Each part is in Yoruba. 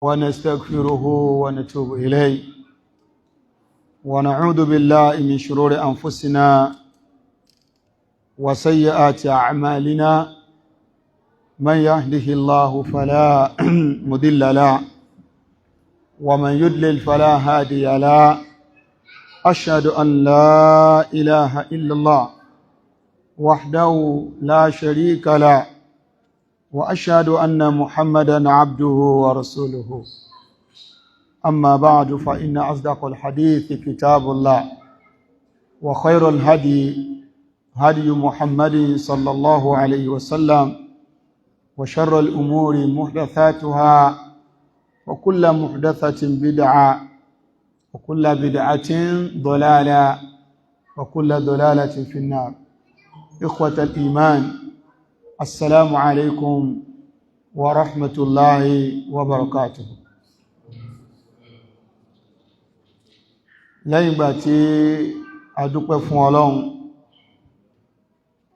ونستغفره ونتوب إليه ونعوذ بالله من شرور أنفسنا وسيئات أعمالنا من يهده الله فلا مضل له ومن يضلل فلا هادي له أشهد أن لا إله إلا الله وحده لا شريك له وأشهد أن محمدا عبده ورسوله أما بعد فإن أصدق الحديث كتاب الله وخير الهدي هدي محمد صلى الله عليه وسلم وشر الأمور محدثاتها وكل محدثة بدعة وكل بدعة ضلالة وكل ضلالة في النار. إخوة الإيمان، السلام عليكم ورحمة الله وبركاته. lẹ́yìn ìgbà tí a dúpẹ́ fún Ọlọ́run,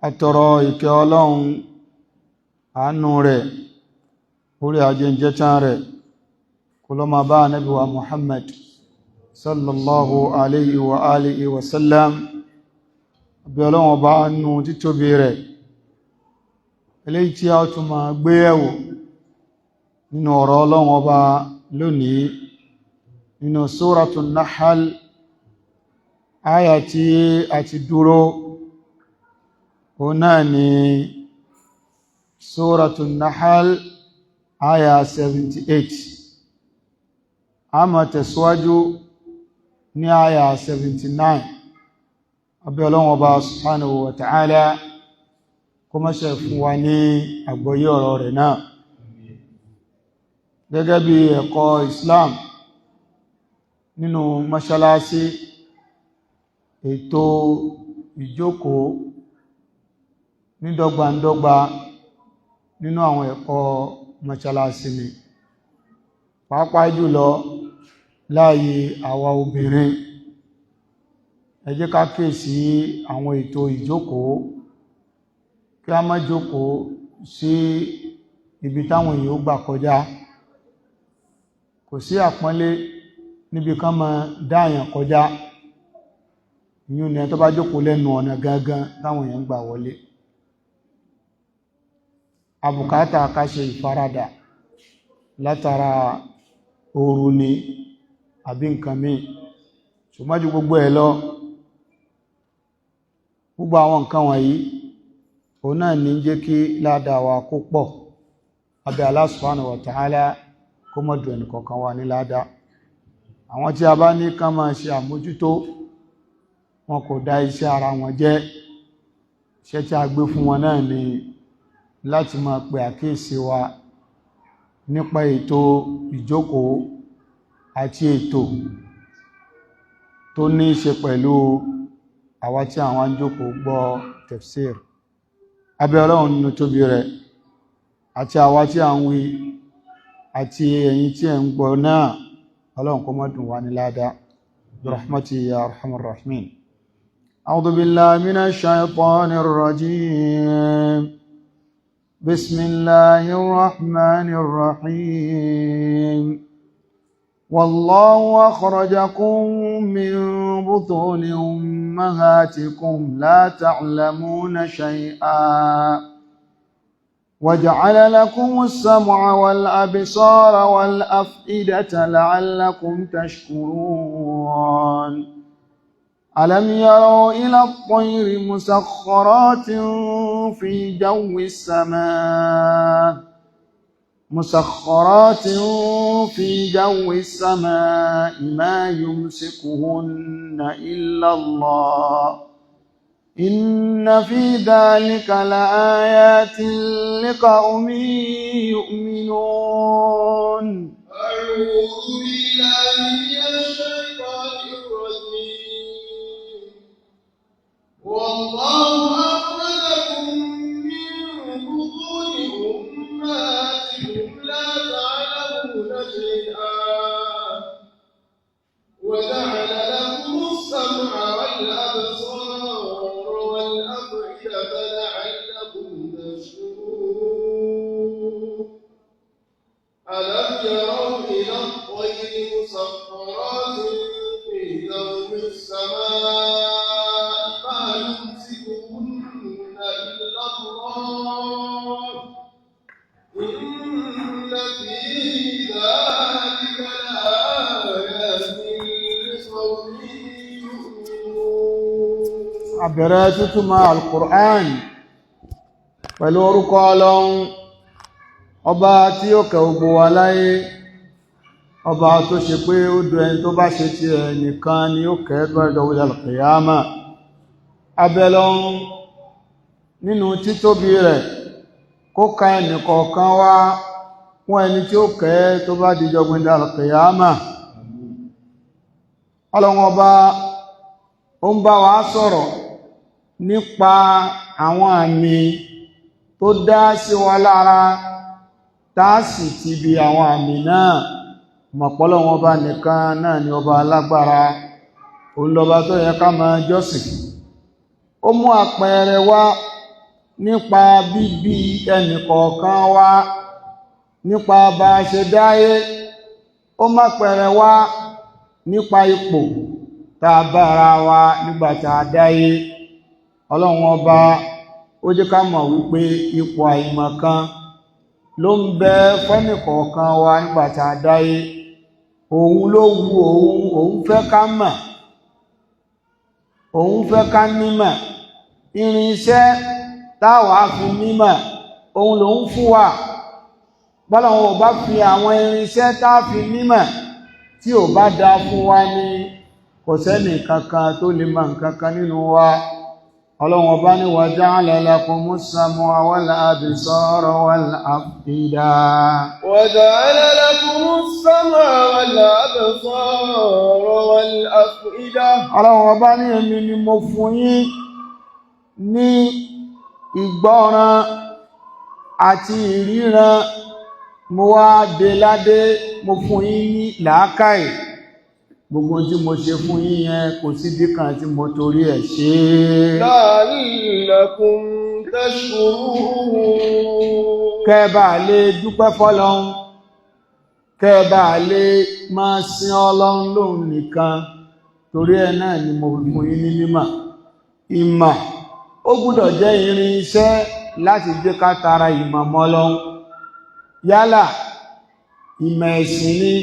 a tọrọ ìkẹ́ Ọlọ́run, àánú rẹ̀, orí ajẹ́jẹ́tán rẹ̀ kó lọ máa bá Ànábì wa Muhammad sallallahu alayhi wa alihi wa sallam. Àbí Ọlọ́run bá nú títóbi rẹ̀ eléyìí tí a tún máa gbé ẹ̀wò nínú ọ̀rọ̀ Ọlọ́run ọba lónìí nínú Suratun Nahl, àyà tí a ti dúró òun náà ni Suratun Nahl àyà 78. A máa tẹ̀síwájú ní àyà 79. Àbí Ọlọ́run ọba subhanahu wa ta'ala kó má ṣe fún wa ní àgbọ́yé ọ̀rọ̀ rẹ̀ náà. Gẹ́gẹ́ bí ẹ̀kọ́ Islam nínú mọ́ṣálásí, ètò ìjókòó ní dọ́gbandọ́gba nínú àwọn ẹ̀kọ́ mọ́ṣálásí ni, pàápàá jùlọ láàyè àwa obìnrin. Ẹ jẹ́ ká kíyèsí àwọn ètò ìjókòó, kí a má jókòó sí ibi táwọn èèyàn gbà kọjá. Kò sí àpọ́nlé níbi kan máa dáyàn kọjá, ìyún ni ẹ tó bá jókòó lẹ́nu ọ̀nà gangan táwọn èèyàn gbà wọlé. Àbùkátà ká ṣe ìfaradà látara ooru ni àbí nǹkan míì, ṣùgbọ́n ju gbogbo ẹ̀ lọ, gbogbo àwọn nǹkan wọ̀nyí òun náà ní jẹ́ kí ládàá wa kó pọ̀. Abẹ́ Allah subhanahu wa ta'ala kó má dùn ẹnìkọ̀ọ̀kan wa ní ládàá. Àwọn tí a bá ní kán máa ṣe àmójútó, wọn kò dá iṣẹ́ ara wọn jẹ́. Iṣẹ́ tí a gbé fún wọn náà ni láti máa pe àkíyèsí wa nípa ètò ìjókòó àti ètò tó ní í ṣe pẹ̀lú àwa tí àwọn jókòó gbọ́ tafsir. Abẹ́ Ọlọ́run nínú tóbi rẹ̀ àti àwa tí a ń wí àti ẹ̀yin tí ẹ̀ ń gbọ́ náà, Ọlọ́run kó má dùn wá ní ládàá birahmati ya arhamar rahimin. A'udhu billahi minash shaitanir rajim. Bismillahir rahmanir rahim. والله أخرجكم من بطون أمهاتكم لا تعلمون شيئا وجعل لكم السمع والأبصار والأفئدة لعلكم تشكرون. ألم يروا إلى الطير مسخرات في جو السماء ما يمسكهن إلا الله إن في ذلك لآيات لقوم يؤمنون. أعوذ بالله من الشيطان الرجيم. والله أخرجكم من بطون أمهاتكم لا تعلمون شيئا وجعل لكم السمع والأبصار والأفئدة لعلكم تشكرون. ألم يروا مسخرات في جو السماء ما يمسكهن إلا الله إن في ذلك لآيات لقوم يؤمنون. عبرات مع القرآن pẹ̀lú orúkọ Ọlọ́run ọba tí ó kẹ́ gbogbo wa láyé, ọba tó ṣe pé ó dú ẹni tó bá ṣe ti ẹ̀ nìkan ni ó kẹ́ tó ẹjọ́ wíjá al-qiyama. Abẹ́lọ́run nínú títóbi rẹ̀ kó ka ẹnìkọ̀ọ̀kan wá fún ẹni tí ó kẹ́ tó bá dijọ́ wíjá al-qiyama. Ọlọ́run ọba ó ń bá wa sọ̀rọ̀ nípa àwọn àmì tó dá sí wa lára táàsì ti bí àwọn àmì náà mọ̀pọ̀lọ́ wọn bá nìkan náà ni ọba alágbára, òun lọba tó yẹ ká máa jọ́sìn. Ó mú àpẹẹrẹ wá nípa bíbí ẹnìkọ̀ọ̀kan wá, nípa bá a ṣe dáyé. Ó má àpẹẹrẹ wá nípa ipò tá a bára wa nígbà tá a dáyé. Ọlọ́run ọba ó jẹ́ ká mọ̀ wípé ipò àìmọ̀kan ló ń bẹ fẹ́nìkọ̀ọ̀kan wa nígbà tá a dáyé. Òun ló wu òun fẹ́ ká mọ̀, òun fẹ́ ká nímọ̀. Irinṣẹ́ táwa fi nímọ̀ òun ló ń fún wa. Bọ́lọ́run ò bá fi àwọn irinṣẹ́ tá fi nímọ̀ tí ò bá dá fún wa ní kò sẹ́nì kankan tó lè mọ̀ nǹkankan nínú wa. Ọlọ́run ọba ní wa ja'ala lakumus sam'a wal absara wal af'ida. Wa ja'ala lakumus sam'a wal absara wal af'ida. Ọlọ́run ọba ní èmi ni mo fún yín ní ìgbọ́ràn àti ìríran, mo wá dé ládé, mo fún yín ní làákàyè. Gbogbo tí mo ṣe fún yín yẹn kò sí díkan tí mo torí ẹ̀ ṣe. La'allakum tashkurun. Kẹ́ẹ̀bà lè dúpẹ́ fọ́lọ́run, kẹ́ẹ̀bà lè máa sin Ọlọ́run lóhun nìkan, torí ẹ̀ náà ni mo fún yín ní mímọ̀. Ìmọ̀ ó gbọ́dọ̀ jẹ́ irinṣẹ́ láti jẹ́ ká tara ìmọ̀ mọ́ Ọlọ́run. Yálà ìmọ̀ ẹ̀sìn ni,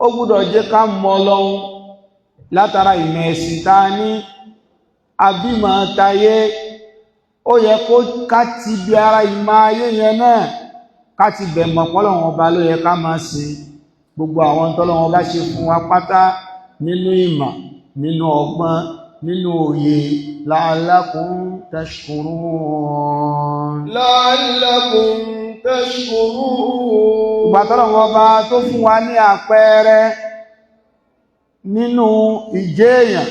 ó gbọ́dọ̀ jẹ́ ká mọ Ọlọ́run látara ìmọ̀ ẹ̀sìn ta ní àbímọ̀ tayé. Ó yẹ kó ká ti bí ara ìmọ̀ ayé yẹn náà ká ti bẹ̀mọ̀ pọ́lọ́run ọba ló yẹ ká máa sìn. Gbogbo àwọn tọ́lọ́run ọba ṣe fún wa pátá nínú ìmọ̀, nínú ọgbọ́n, nínú òye. La'allakum tashkurun. La'allakum tashkurun. Ìgbà tọ́lọ́run ọba tó fún wa ní àpẹẹrẹ nínú ìjẹ́ èèyàn,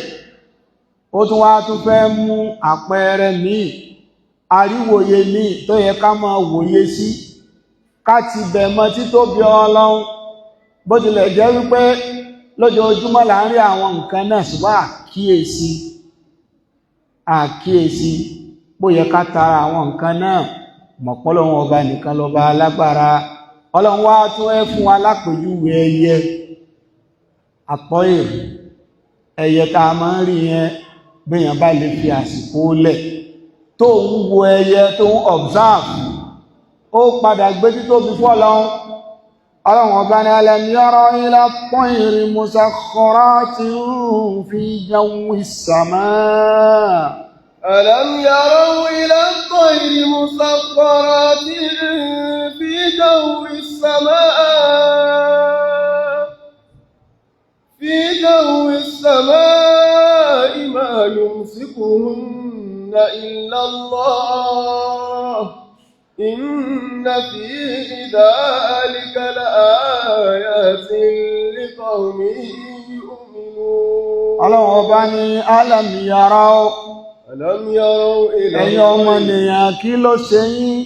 ó tún wá tún fẹ́ mú àpẹẹrẹ míì, àríwòye míì tó yẹ ká máa wòye sí, ká ti bẹ̀mọ̀ títóbi Ọlọ́run. Bó tilẹ̀ jẹ́ wípé lójoojúmọ́ là ń rí àwọn nǹkan náà, ṣùgbọ́n àkíyèsí bó yẹ ká tara àwọn nǹkan náà mọ̀pọ́lọ́run ọba nìkan lọ́ba alágbára. Ọlọ́run wá tún ẹ fún wa lápèjúwe ẹyẹ àpọ́yè. Ẹyẹ tá a máa ń rí yẹn béèyàn bá lè fi àsìkò lẹ̀ tó ń wo ẹyẹ tó ń observe, ó padà gbé títóbi fún Ọlọ́run. Ọlọ́run ọba ní alam yara ila at-tayri musakhkharatin fi jawi as-samaa. ألم يروا إلى الطير مسخرات في جو السماء ما يمسكهن إلا الله إن في ذلك لآيات لقوم يؤمنون. Ọlọ́run ọba ní alam yarau. Alam yarau ila ẹ̀yin ọmọnìyàn kí ló ṣe yín?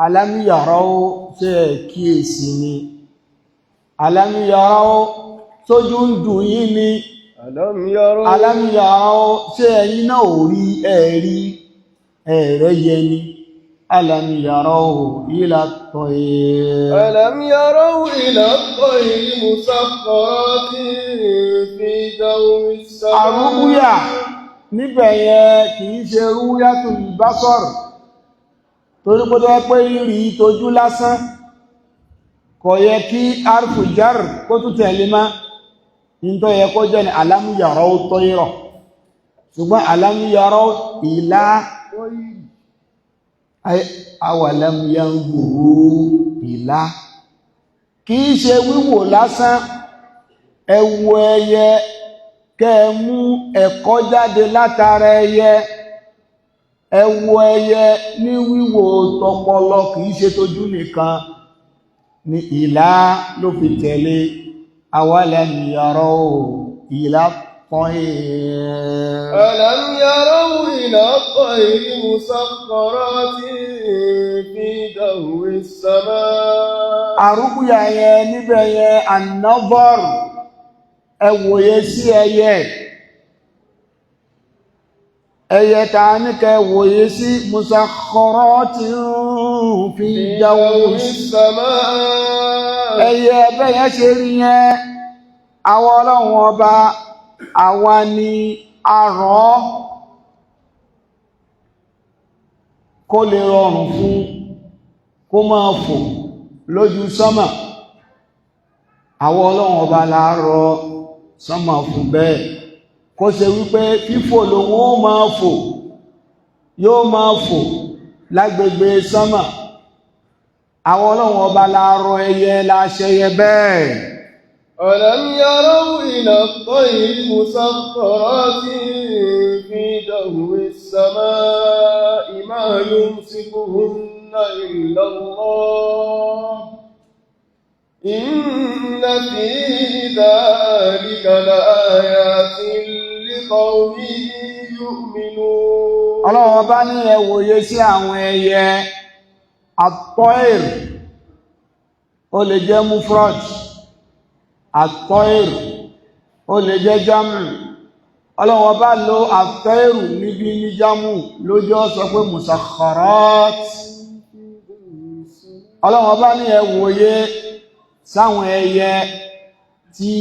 Alam yarau ṣe kíyèsí ni? Alam yarau sójú ń dùn yín ni? Alam yarau ṣe ẹ̀yin náà ò rí ẹ̀rẹ́ yẹ ni? ألم يروا إلى الطير ألم يروا إلى الطير مسخرات في جو السماء. الرؤيا níbẹ̀ yẹn kìí ṣe rúyàtul basar torí pé tó pé rí tójú lásán kò yẹ kí arfu jar kó tún tẹ̀lé má ní tó yẹ kó jẹ́ ní alam yaraw tayra ṣùgbọ́n alam yaraw ila awalam yanzuru ila kìí ṣe wíwò lásán ẹ wo ẹyẹ kẹ́ mú ẹ̀kọ́ jáde látara ẹyẹ ẹ wo ẹyẹ ní wíwò tọpọlọ kìí ṣe tójú nìkan ní ìlà ló fi tẹ̀lé awalam yaraw ila الطير ألم يروا إلى الطير مسخرات في جو السماء. àrúkúyà yẹn níbẹ̀ yẹn an-nazar ẹ wòye sí ẹyẹ ta ní kẹ́ wòye sí musakharatin fi jawi السماء. ẹyẹ bẹ́yẹn ṣe rí yẹn àwọn ọlọ́run ọba àwa ni a rọ̀ kó lè rọrùn fún kó máa fò lójú sánmà àwọn ọlọ́run ọba la rọ̀ sánmà fún bẹ́ẹ̀ kó ṣe wípé fífò lòun ó máa fò yóò máa fò lágbègbè sánmà àwọn ọlọ́run ọba la rọ̀ ẹyẹ la ṣẹyẹ bẹ́ẹ̀. ألم يروا إلى الطير مسخرات في جو السماء ما يمسكهن إلا الله إن في ذلك لآيات لقوم يؤمنون. Ọlọ́run ọba ní ẹ wòye sí àwọn ẹyẹ at-tayr ó lè jẹ́ mufrad at-tayr ó lè jẹ́ jámù Ọlọ́run ọba lo at-tayr níbi ní jámù lójú ó sọ pé musakharat Ọlọ́run ọba ní ẹ wòye sáwọn ẹyẹ tí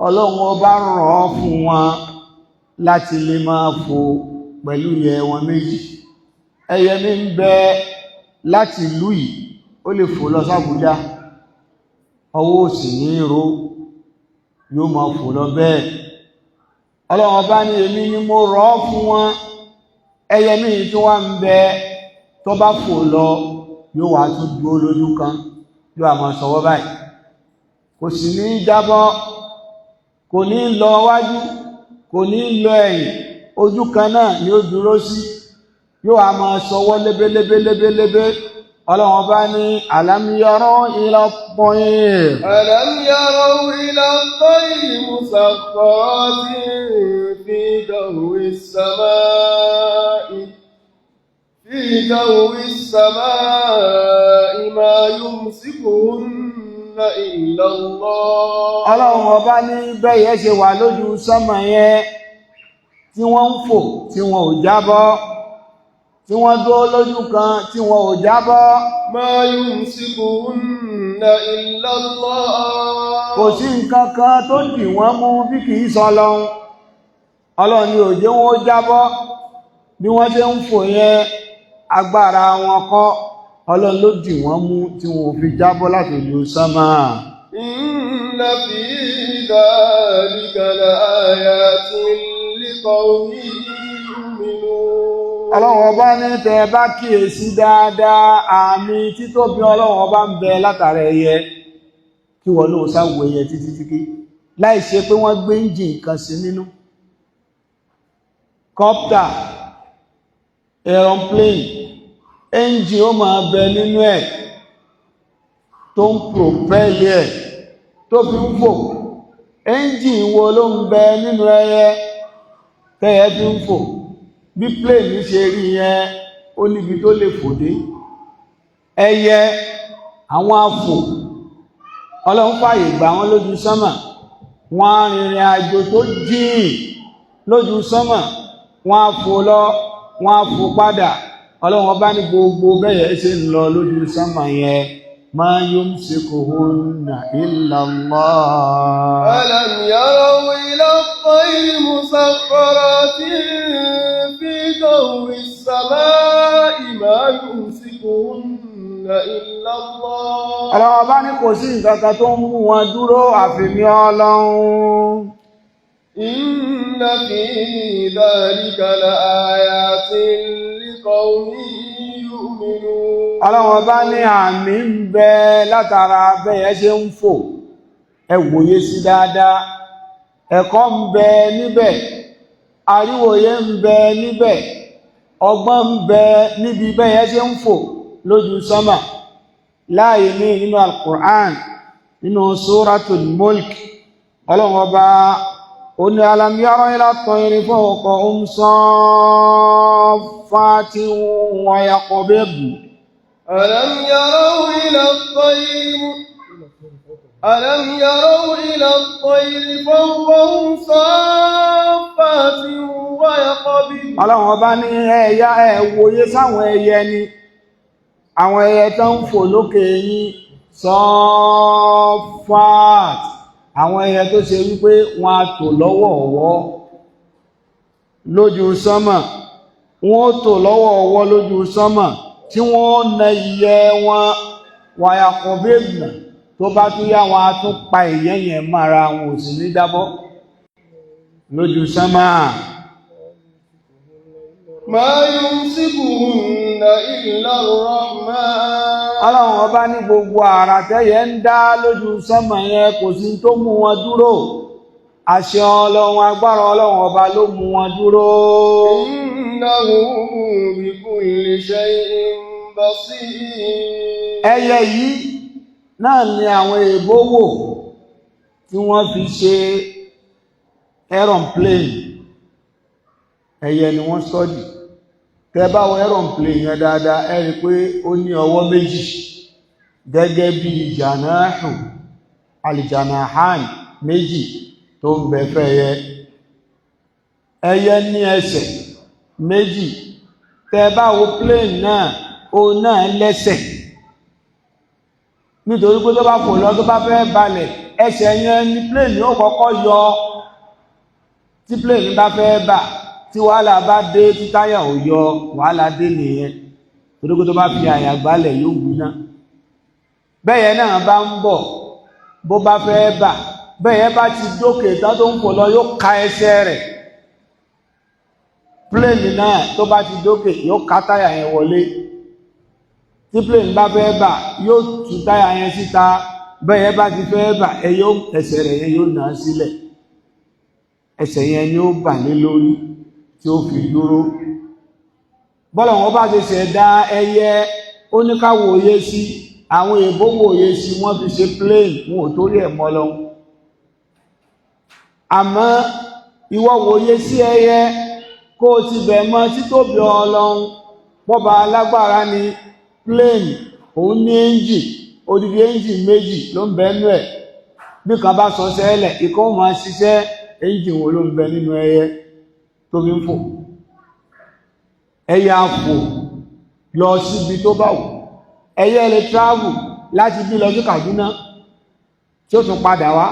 Ọlọ́run ọba rọ̀ fún wọn láti lè máa fò pẹ̀lú ìyẹ́ wọn méjì ẹyẹ mi ń bẹ láti ìlú yìí ó lè fò lọ s'Àbújá ọwọ́ òsì ní ìró yóò máa fò lọ bẹ́ẹ̀ Ọlọ́run ọba ní èmi ni mo rọ̀ fún wọn ẹyẹ mi tí wá ń bẹ tó bá fò lọ yóò wá tún dúró lójú kan yóò àmọ́ sọwọ́ báyìí kò sì ní jábọ́ kò ní lọ wájú kò ní lọ ẹ̀yìn ojú kan náà ni ó dúró sí yóò àmọ́ sọwọ́ lébélébélébélébé Ọlọ́run ọba ní alam yaraw ila at-tayr. ألم يروا إلى الطير مسخرات في جو السماء ما يمسكهن إلا الله. Ọlọ́run ọba ní bẹ́yẹ ṣe wà lójú sánmà yẹn tí wọ́n ń fò tí wọn ò jábọ́ tí wọ́n dúró lójú kan tí wọn ò jábọ́. ما يمسكهن إلا الله. kò sí nǹkan kan tó dì wọ́n mú bí kìí sọ Ọlọ́run Ọlọ́run ni ò jẹ́ wọn ó jábọ́ bí wọ́n ṣe ń fò yẹn agbára wọn kọ́ Ọlọ́run ló dì wọ́n mú tí wọn ò fi jábọ́ láti ojú sánmà. إن في ذلك لآيات لقوم يؤمنون. Ọlọ́run ọba ní tẹ́ bá kíyèsí dáadáa àmì títóbi Ọlọ́run ọba ń bẹ látara ẹyẹ kí wọ́n lóò sáwọ ẹyẹ títí láì ṣe pé wọ́n gbé engine kan sí nínú kọ́pítà aeroplane engine ó máa bẹ nínú ẹ̀ tó ń propel ẹ̀ tó fi ń fò engine wo ló ń bẹ nínú ẹyẹ tẹ́yẹ fi ń fò bí plane ṣe rí yẹn ó níbi tó lè fò dé ẹyẹ àwọn afò Ọlọ́run fàyè gbà wọ́n lójú sánmà wọ́n á rìnrìn àjò tó jìn lójú sánmà wọ́n á fò lọ wọ́n á fò padà ọlọ́run ọba ní gbogbo bẹ́yẹ̀ ṣe ń lọ lójú sánmà yẹn ma yumsikuhunna illa Allah. Alam yaraw ila at-tayri musakhkharatin fi jawi as-samaa'i ma yumsikuhunna illa Allah. ọlọ́run ọba ní kò sí nǹkan kan tó ń mú wọn dúró àfìmí ọlọ́run. Inna fi dhalika la-ayatin liqawmin yu'minun. ọlọ́run ọba ní àmì ń bẹ látara bẹ́yẹ ṣe ń fò, ẹ wòye sí dáadáa, ẹ̀kọ́ ń bẹ níbẹ̀, àríwòye ń bẹ níbẹ̀, ọgbọ́n ń bẹ níbi bẹ́yẹ ṣe ń fò lójú sánmà. láàyè ní nínú al-Qur'an nínú Suratul Mulk ọlọ́run ọba ó ní alam yara ila at-tayri fawqahum saffaatin wa yaqbidn. ألم يروا إلى الطير فوقهم صافات ويقبضن. ọlọ́run ọba ní ẹ̀yà wòye sáwọn ẹyẹ ni, àwọn ẹyẹ tó ń fò lókè yín sọ́fàt, àwọn ẹyẹ tó ṣe wípé wọn a tò lọ́wọ̀ọ̀wọ́ lójú sánmà, wọn ó tò lọ́wọ̀ọ̀wọ́ lójú sánmà tí wọ́n na ìyẹ́ wọn wàyàkọ̀ bèbìnà tó bá tún yá wọn a tún pa ìyẹ́ yẹn mára wọn ò sì ní dábọ́ lójú sánmà. Ma yumsikuhunna illa ar-rahman. ọlọ́run ọba ní gbogbo àrà tẹ́yẹ ń dá lójú sánmà yẹn kò sí tó mú wọn dúró, àṣẹ ọlọ́run, agbára ọlọ́run ọba ló mú wọn dúró. Innahu bi kulli shay'in basir. ẹyẹ yìí náà ni àwọn èèbó wò tí wọ́n fi ṣe aeroplane. ẹyẹ ni wọ́n sọ́dì. tẹ́ bá wo aeroplane yẹn dáadáa ẹ rí pé ó ní ọwọ́ méjì gẹ́gẹ́ bí janahu aljanahan méjì tó ń bẹ fẹ́yẹ. ẹyẹ ní ẹsẹ̀ méjì. tẹ́ bá wo plane náà ó náà lẹ́sẹ̀, nítorí pé tó bá fò lọ tó bá fẹ́ balẹ̀ ẹsẹ̀ yẹn ní plane ó kọ́kọ́ yọ. tí plane bá fẹ́ bà, tí wàhálà bá dé, tí táyà ò yọ, wàhálà dé nìyẹn, torí pé tó bá fi àyà gbálẹ̀ yóò gbiná. bẹ́yẹ náà bá ń bọ̀, bó bá fẹ́ bà, bẹ́yẹ bá ti dókè tán tó ń fò lọ yóò ká ẹsẹ̀ rẹ̀. plane náà tó bá ti dókè yóò ká táyà yẹn wọlé. tí plane bá fẹ́ bà yóò tú táyà yẹn síta, bẹ́yẹ bá ti fẹ́ bà ẹsẹ̀ rẹ̀ yẹn yóò nà á sílẹ̀, ẹsẹ̀ yẹn ni ó bà lé lórí tí ó fi dúró. bọ́lá wọn bá ti ṣẹ̀dá ẹyẹ ó ní ká wòye sí, àwọn èèbó wòye sí, wọ́n fi ṣe plane, wọn ò torí ẹ̀ mọ́ lọ. àmọ́ ìwọ wòye sí ẹyẹ kó o ti bẹ̀ mọ́ títóbi Ọlọ́run pọ́ba alágbára ni. plane òun ní engine, odidi engine méjì ló ń bẹ nínú ẹ̀. bí kan bá sọ sẹ́lẹ̀ ìkan ó máa ṣiṣẹ́, engine wo ló ń bẹ nínú ẹyẹ tó fi ń fò. ẹyẹ á fò lọ síbi tó bá wù. ẹyẹ lè travel láti bí lọ sí Kaduna tí ó tún padà wá,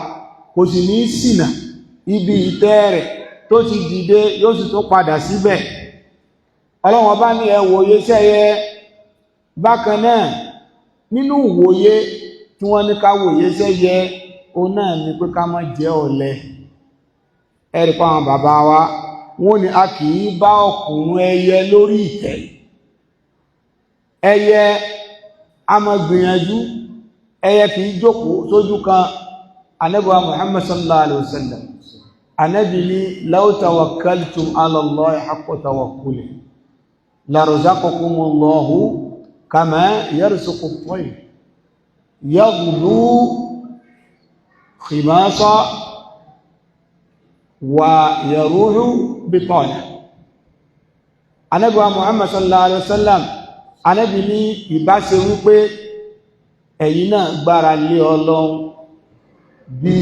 kò sì ní ṣìnà. ibi ìtẹ́ rẹ̀ tó ti dìde yóò sì tún padà síbẹ̀. ọlọ́run ọba ní ẹ wòye sẹ́yẹ. bákan náà nínú ìwòye tí wọ́n ní ká wòye sẹ́yẹ, ó náà ní pé ká má jẹ́ ọ̀lẹ. ẹ̀rí pa àwọn bàbá wa wọ́n ní a kì í bá ọkùnrin ẹyẹ lórí ìtẹ́. ẹyẹ a máa gbìyànjú, ẹyẹ kì í jókòó sójú kan. Ànábì wa Muhammad sallallahu alaihi wasallam, Ànábì ní law tawakkaltum ala Allahi haqqa tawakkulihi la razaqakumullahu kama yarzuqu at-tayr yaghdu khimasa wa yaruhu bitana. Ànábì wa Muhammad sallallahu alaihi wasallam, Ànábì ní ìbáṣe wípé ẹ̀yin náà gbára lé Ọlọ́run bí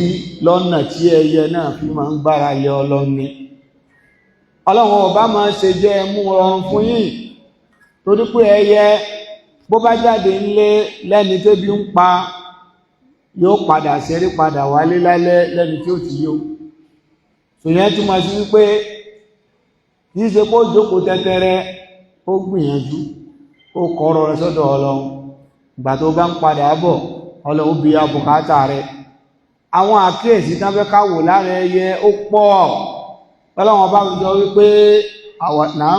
lọ́nà tí ẹyẹ náà fi máa ń gbára lé Ọlọ́run ni. Ọlọ́run ọba máa ṣe jẹ́ mú rọrùn fún yín torí pé ẹyẹ bó bá jáde ńlé lẹ́ni tẹ́bi ń pa yóò padà ṣẹ́rí padà wálé lálẹ́ lẹ́ni tí ó ti yó ṣòyẹn túmọ̀ sí wípé kì í ṣe kó jókòó tẹ́tẹ́rẹ́ ó gbìyànjú ó kọ̀rọ̀ rẹ̀ sọ́dọ̀ Ọlọ́run ìgbà tó bá ń padà bọ̀ Ọlọ́run bí abùkátà rẹ̀ àwọn àkíyèsí tán fẹ́ ká wò lára ẹyẹ ó pọ̀ Ọlọ́run bá jọ wípé náà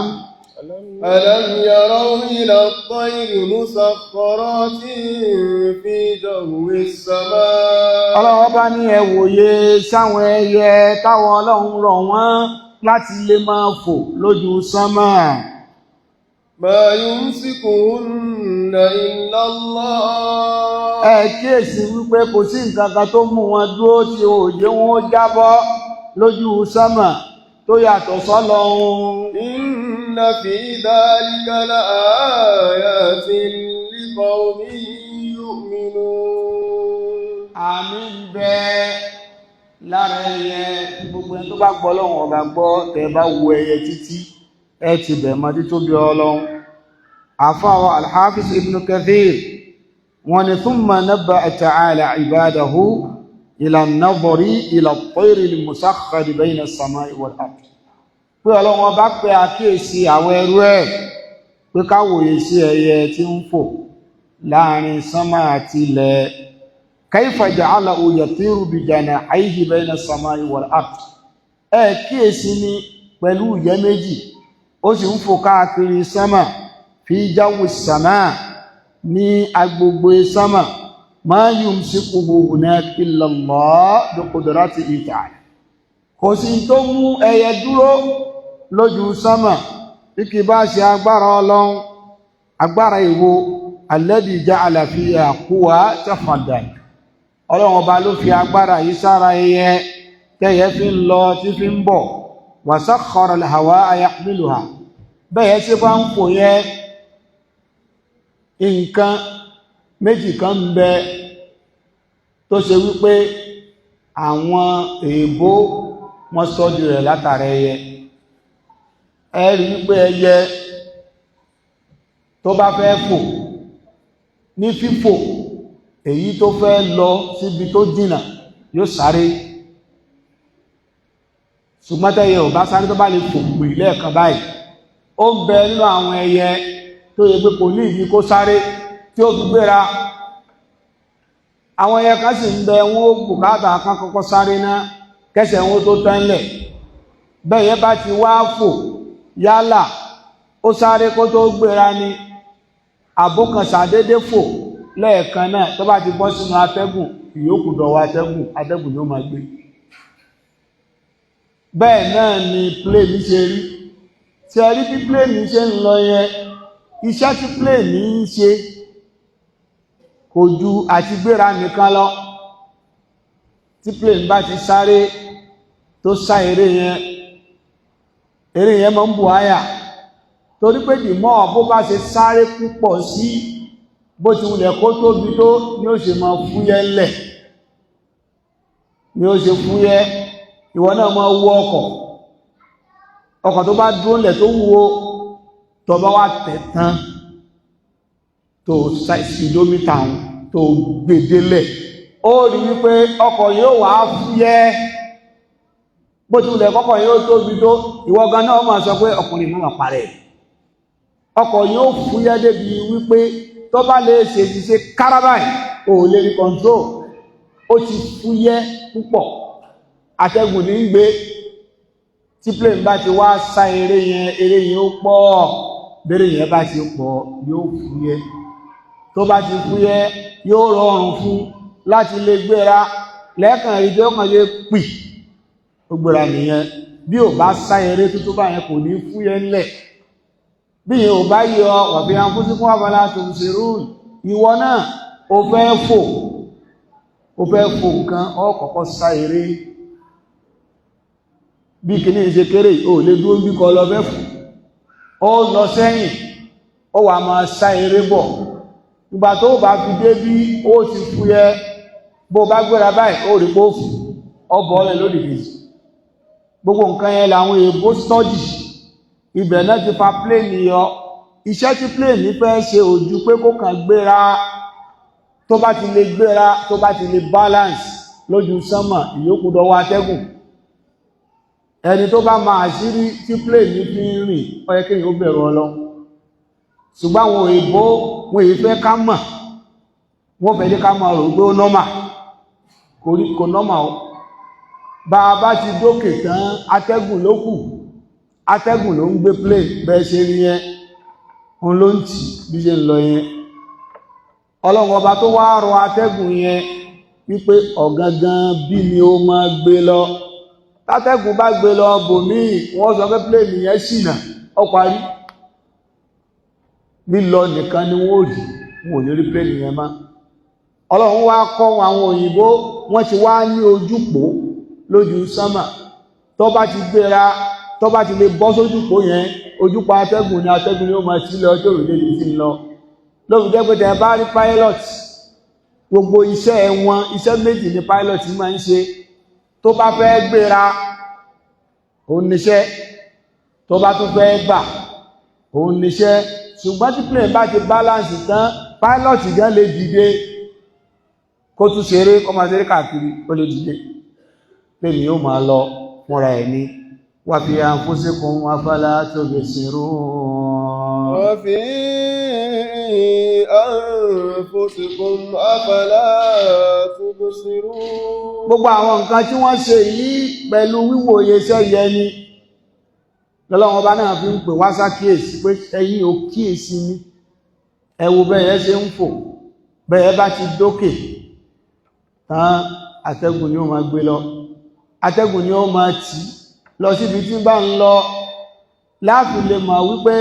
ألم يروا إلى الطير مسخرات في جو السماء Ọlọ́run bá ní ẹ wòye sáwọn ẹyẹ táwọn Ọlọ́run rọ̀ wọ́n láti lè máa fò lójú sánmà ما يمسكهن إلا الله ẹ kíyèsí wípé kò sí nǹkan kan tó mú wọn dúró tí ò jẹ́ wọn ó jábọ́ lójú sánmà tó yàtọ̀ sọ́lọ́run إن في ذلك لآيات لقوم يؤمنون àmì ń bẹ lára ẹyẹ gbogbo ẹni tó bá gbọ́ Ọlọ́run ọba gbọ́ tẹ́ bá wo ẹyẹ títí ẹ ti bẹ̀ mọ́ títóbi Ọlọ́run àfáà al-Hafiz Ibn Kathir wọ́n ní thumma nabba'a ta'ala ibadahu ila an-nadhari ila at-tayri al-musakhkhari bayna as-sama'i wal-ard pé Ọlọ́run ọba pé àkíyèsí àwọn ẹrú ẹ̀ pé ká wòye sí ẹyẹ tí ń fò láàrin sánmà àti ilẹ̀ kayfa ja'alahu yatiru bi janahihi bayna as-sama'i wal-ard ẹ kíyèsí ni pẹ̀lú ìyẹ́ méjì ó sì ń fò káàkiri sánmà fi jawi as-sama ní agbègbè sánmà ma yumsikuhu hunaka illa Allah bi qudratihi ta'ala kò sí tó mú ẹyẹ dúró lójú sánmà bí kì bá ṣe agbára Ọlọ́run agbára ìwo alladhi ja'ala fiha quwwa tafaddal Ọlọ́run ọba ló fi agbára yìí sára ẹyẹ tẹ́yẹ fi ń lọ tí fi ń bọ̀ wa sakhkhara al-hawa'a yahmiluha bẹ́ẹ̀ tí bá ń fò yẹ nǹkan méjì kan ń bẹ tó ṣe wípé àwọn èèbó wọ́n sọ́jú rẹ̀ látara ẹyẹ ẹ̀rí wípé ẹyẹ tó bá fẹ́ fò ní fífò èyí tó fẹ́ lọ síbi tó jìnà yóò sáré ṣùgbọ́n tẹ́yẹ ò bá sáré tó bá lè fò pè lẹ́ẹ̀kan báyìí ó ń bẹ nínú àwọn ẹyẹ tó yẹ pé kò ní ìdí kó sáré tí ó fi gbéra àwọn ẹyẹ kan sì ń bẹ wọn ó bùkátà kan kọ́kọ́ sáré náà kẹsẹ̀ wọn tó tẹ́lẹ̀ bẹ́yẹ bá ti wá fò yálà ó sáré kó tó gbéra ni àbókansàdédé fò lẹ́ẹ̀kan náà tó bá ti bọ́ sínú atẹ́gùn ìyókù dọ̀wọ́ atẹ́gùn ló máa gbé bẹ́ẹ̀ náà ni pléènì ṣe rí tí ẹ rí bí pléènì ṣe ń lọ yẹn iṣẹ́ tí pléènì ń ṣe kò ju àti gbéra nìkan lọ tí pléènì bá ti sáré tó sá eré yẹn máa ń bù áyà torí pé dìmọ́ bó bá ṣe sáré púpọ̀ sí bó ti wùlẹ̀ kó tóbi tó ní ó ṣe máa fúyẹ́ lẹ̀ ní ó ṣe fúyẹ́ ìwọ náà máa wọ ọkọ̀ tó bá dúró lẹ̀ tó wúwo tó bá wá tẹ̀ tán tó sídómítà tó gbèdélẹ̀ ó rí wípé ọkọ̀ yóò wá fúyẹ́ bó ti wùlẹ̀ kọ́kọ̀ yóò tóbi tó ìwọ gan náà máa sọ pé ọkùnrin mọ́ parẹ́ ọkọ̀ yóò fúyẹ́ débi wípé tó bá lè ṣe kárábáì ò lè rí control ó ti fúyẹ́ púpọ̀ atẹ́gùn ní gbé tí plane bá ti wá sá eré yẹn ó pọ̀ bẹ́rẹ̀ yẹn bá ti pọ̀ yóò fúyẹ́ tó bá ti fúyẹ́ yóò rọrùn fún láti lè gbéra lẹ́ẹ̀kan rí tí ó kàn lè pì ó gbéra nìyẹn bí ò bá sá eré tó bá yẹn kò ní fúyẹ́ ńlẹ̀ bí yẹn ò bá yọ wàbí anfusikum afala tubsirun ìwọ náà ó fẹ́ fò nǹkan ó kọ́kọ́ sá eré bí kìíní ṣe kéré ò lè dúró bí kọ lọ fẹ́ fò ó lọ sẹ́yìn ó wà máa sá eré bọ̀ ìgbà tó bá fi dé bí ó ti fúyẹ́ bó bá gbéra báyìí ó rí pófù ọbọ̀ ọlẹ̀ lódì kejì gbogbo nǹkan yẹn làwọn èèbó stọ́dì ibẹ̀ náà ti fa pléènì yọ iṣẹ́ tí plane fẹ́ ṣe ojú pé kó kàn gbéra, tó bá ti lè gbéra, tó bá ti lè balance lójú sánmà, ìyókù dọwọ́ atẹ́gùn. Ẹni tó bá máa àṣírí tí plane fi ń rìn, ó yẹ kéèyàn ó bẹ̀rù Ọlọ́run. Ṣùgbọ́n àwọn òyìnbó wọn èyí fẹ́ ká mọ̀, wọ́n fẹ́ jẹ́ ká máa rò pé ó nọ́mà, kò nọ́mà ó. Bá a bá ti dókè tán, atẹ́gùn ló kù, atẹ́gùn ló ń gbé plane bẹ́ẹ̀ ṣe rí yẹn, òun ló ń tì bí ṣe ń lọ yẹn. Ọlọ́run ọba tó wá rọ atẹ́gùn yẹn wípé ọ̀gangan bí ni ó máa gbé lọ. Tátẹ́gùn bá gbé lọ bòmíì, wọ́n sọ pé plane yẹn ṣìnà, ó parí. Lílọ nìkan ni wọ́n rí, wọn ò ní rí plane yẹn mọ́. Ọlọ́run wá kọ́ àwọn òyìnbó, wọ́n ti wá ní ojúpò lójú sánmà. Tó bá ti gbéra, tó bá ti lè bọ́ sójúpò yẹn, ojúpò atẹ́gùn ni atẹ́gùn ni ó máa ti lọ tó òrùlé ní ti ń lọ. Lóòrùn jẹ́ pé tẹ́ bá rí pilot, gbogbo iṣẹ́ wọn, iṣẹ́ méjì ni pilot máa ń ṣe. Tó bá fẹ́ gbéra, òun níṣẹ́. Tó bá tún fẹ́ gbà, òun níṣẹ́. Ṣùgbọ́n tí plane bá ti balance tán, pilot gan lè dìde kó tún ṣeré, kó máa ṣeré káàkiri, ó lè dìde. Plane yóò máa lọ fúnra ẹ̀ ní. Wa fi anfusikum afala tubsirun. Wa fi anfusikum afala tubsirun. Gbogbo àwọn nǹkan tí wọ́n ṣe yìí pẹ̀lú wíwòye iṣẹ́ yẹn ni lọ́lọ́wọ́n bá náà fi ń pè wá sákíyèsí pé ẹ̀yin ò kíyèsí ní. Ẹ wo bẹ́ẹ̀ ṣe ń fò, bẹ́ẹ̀ bá ti dókè tán, atẹ́gùn ni ó máa gbé lọ, atẹ́gùn ni ó máa tì lọ síbi tí bá ń lọ. Láàfin lè mọ̀ wípé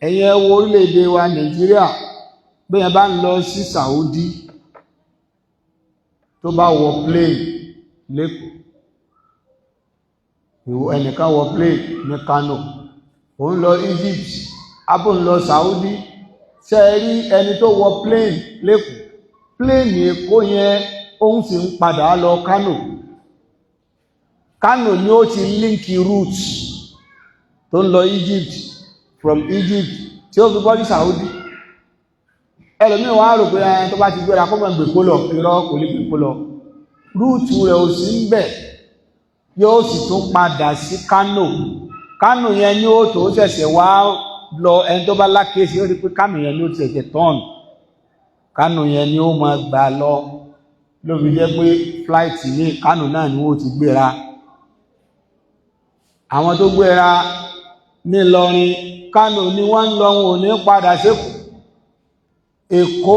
ẹ̀yin ẹ wo orílẹ̀-èdè wa Nàìjíríà, bẹ́ẹ̀ bá ń lọ sí Saudi, tó bá wọ plane lẹ́kọ̀ọ́, ẹnìkan wọ plane ní Kano, òun lọ Egypt, abó ń lọ Saudi, ṣe rí ẹni tó wọ plane lẹ́kọ̀ọ́, plane Èkó yẹn òun sì ń padà lọ Kano. Kano ni ó ti líǹkì route tó ń lọ Egypt, from Egypt tí ó fi bọ́ sí Saudi. Ẹlòmíì wá rò pé ẹni tó bá ti gbéra kó mọ̀ gbé kó lọ, irọ́ kò lè gbé kó lọ. Rúùtù rẹ̀ ò sí ń bẹ̀, yóò sì tún padà sí Kano. Kano yẹn ni ó tó ṣẹ̀ṣẹ̀ wá lọ, ẹni tó bá lákèésí ó rí pé Kano yẹn ni ó ti ṣẹ̀ṣẹ̀ tọ́ọ̀nù. Kano yẹn ni ó máa gbà lọ. Ló fi jẹ́ pé flight ní Kano náà ni ó ti gbéra. Àwọn tó gbéra ní Ìlọrin, Kano ni wọ́n ń lọ, wọn ò ní padà sékòó. Èkó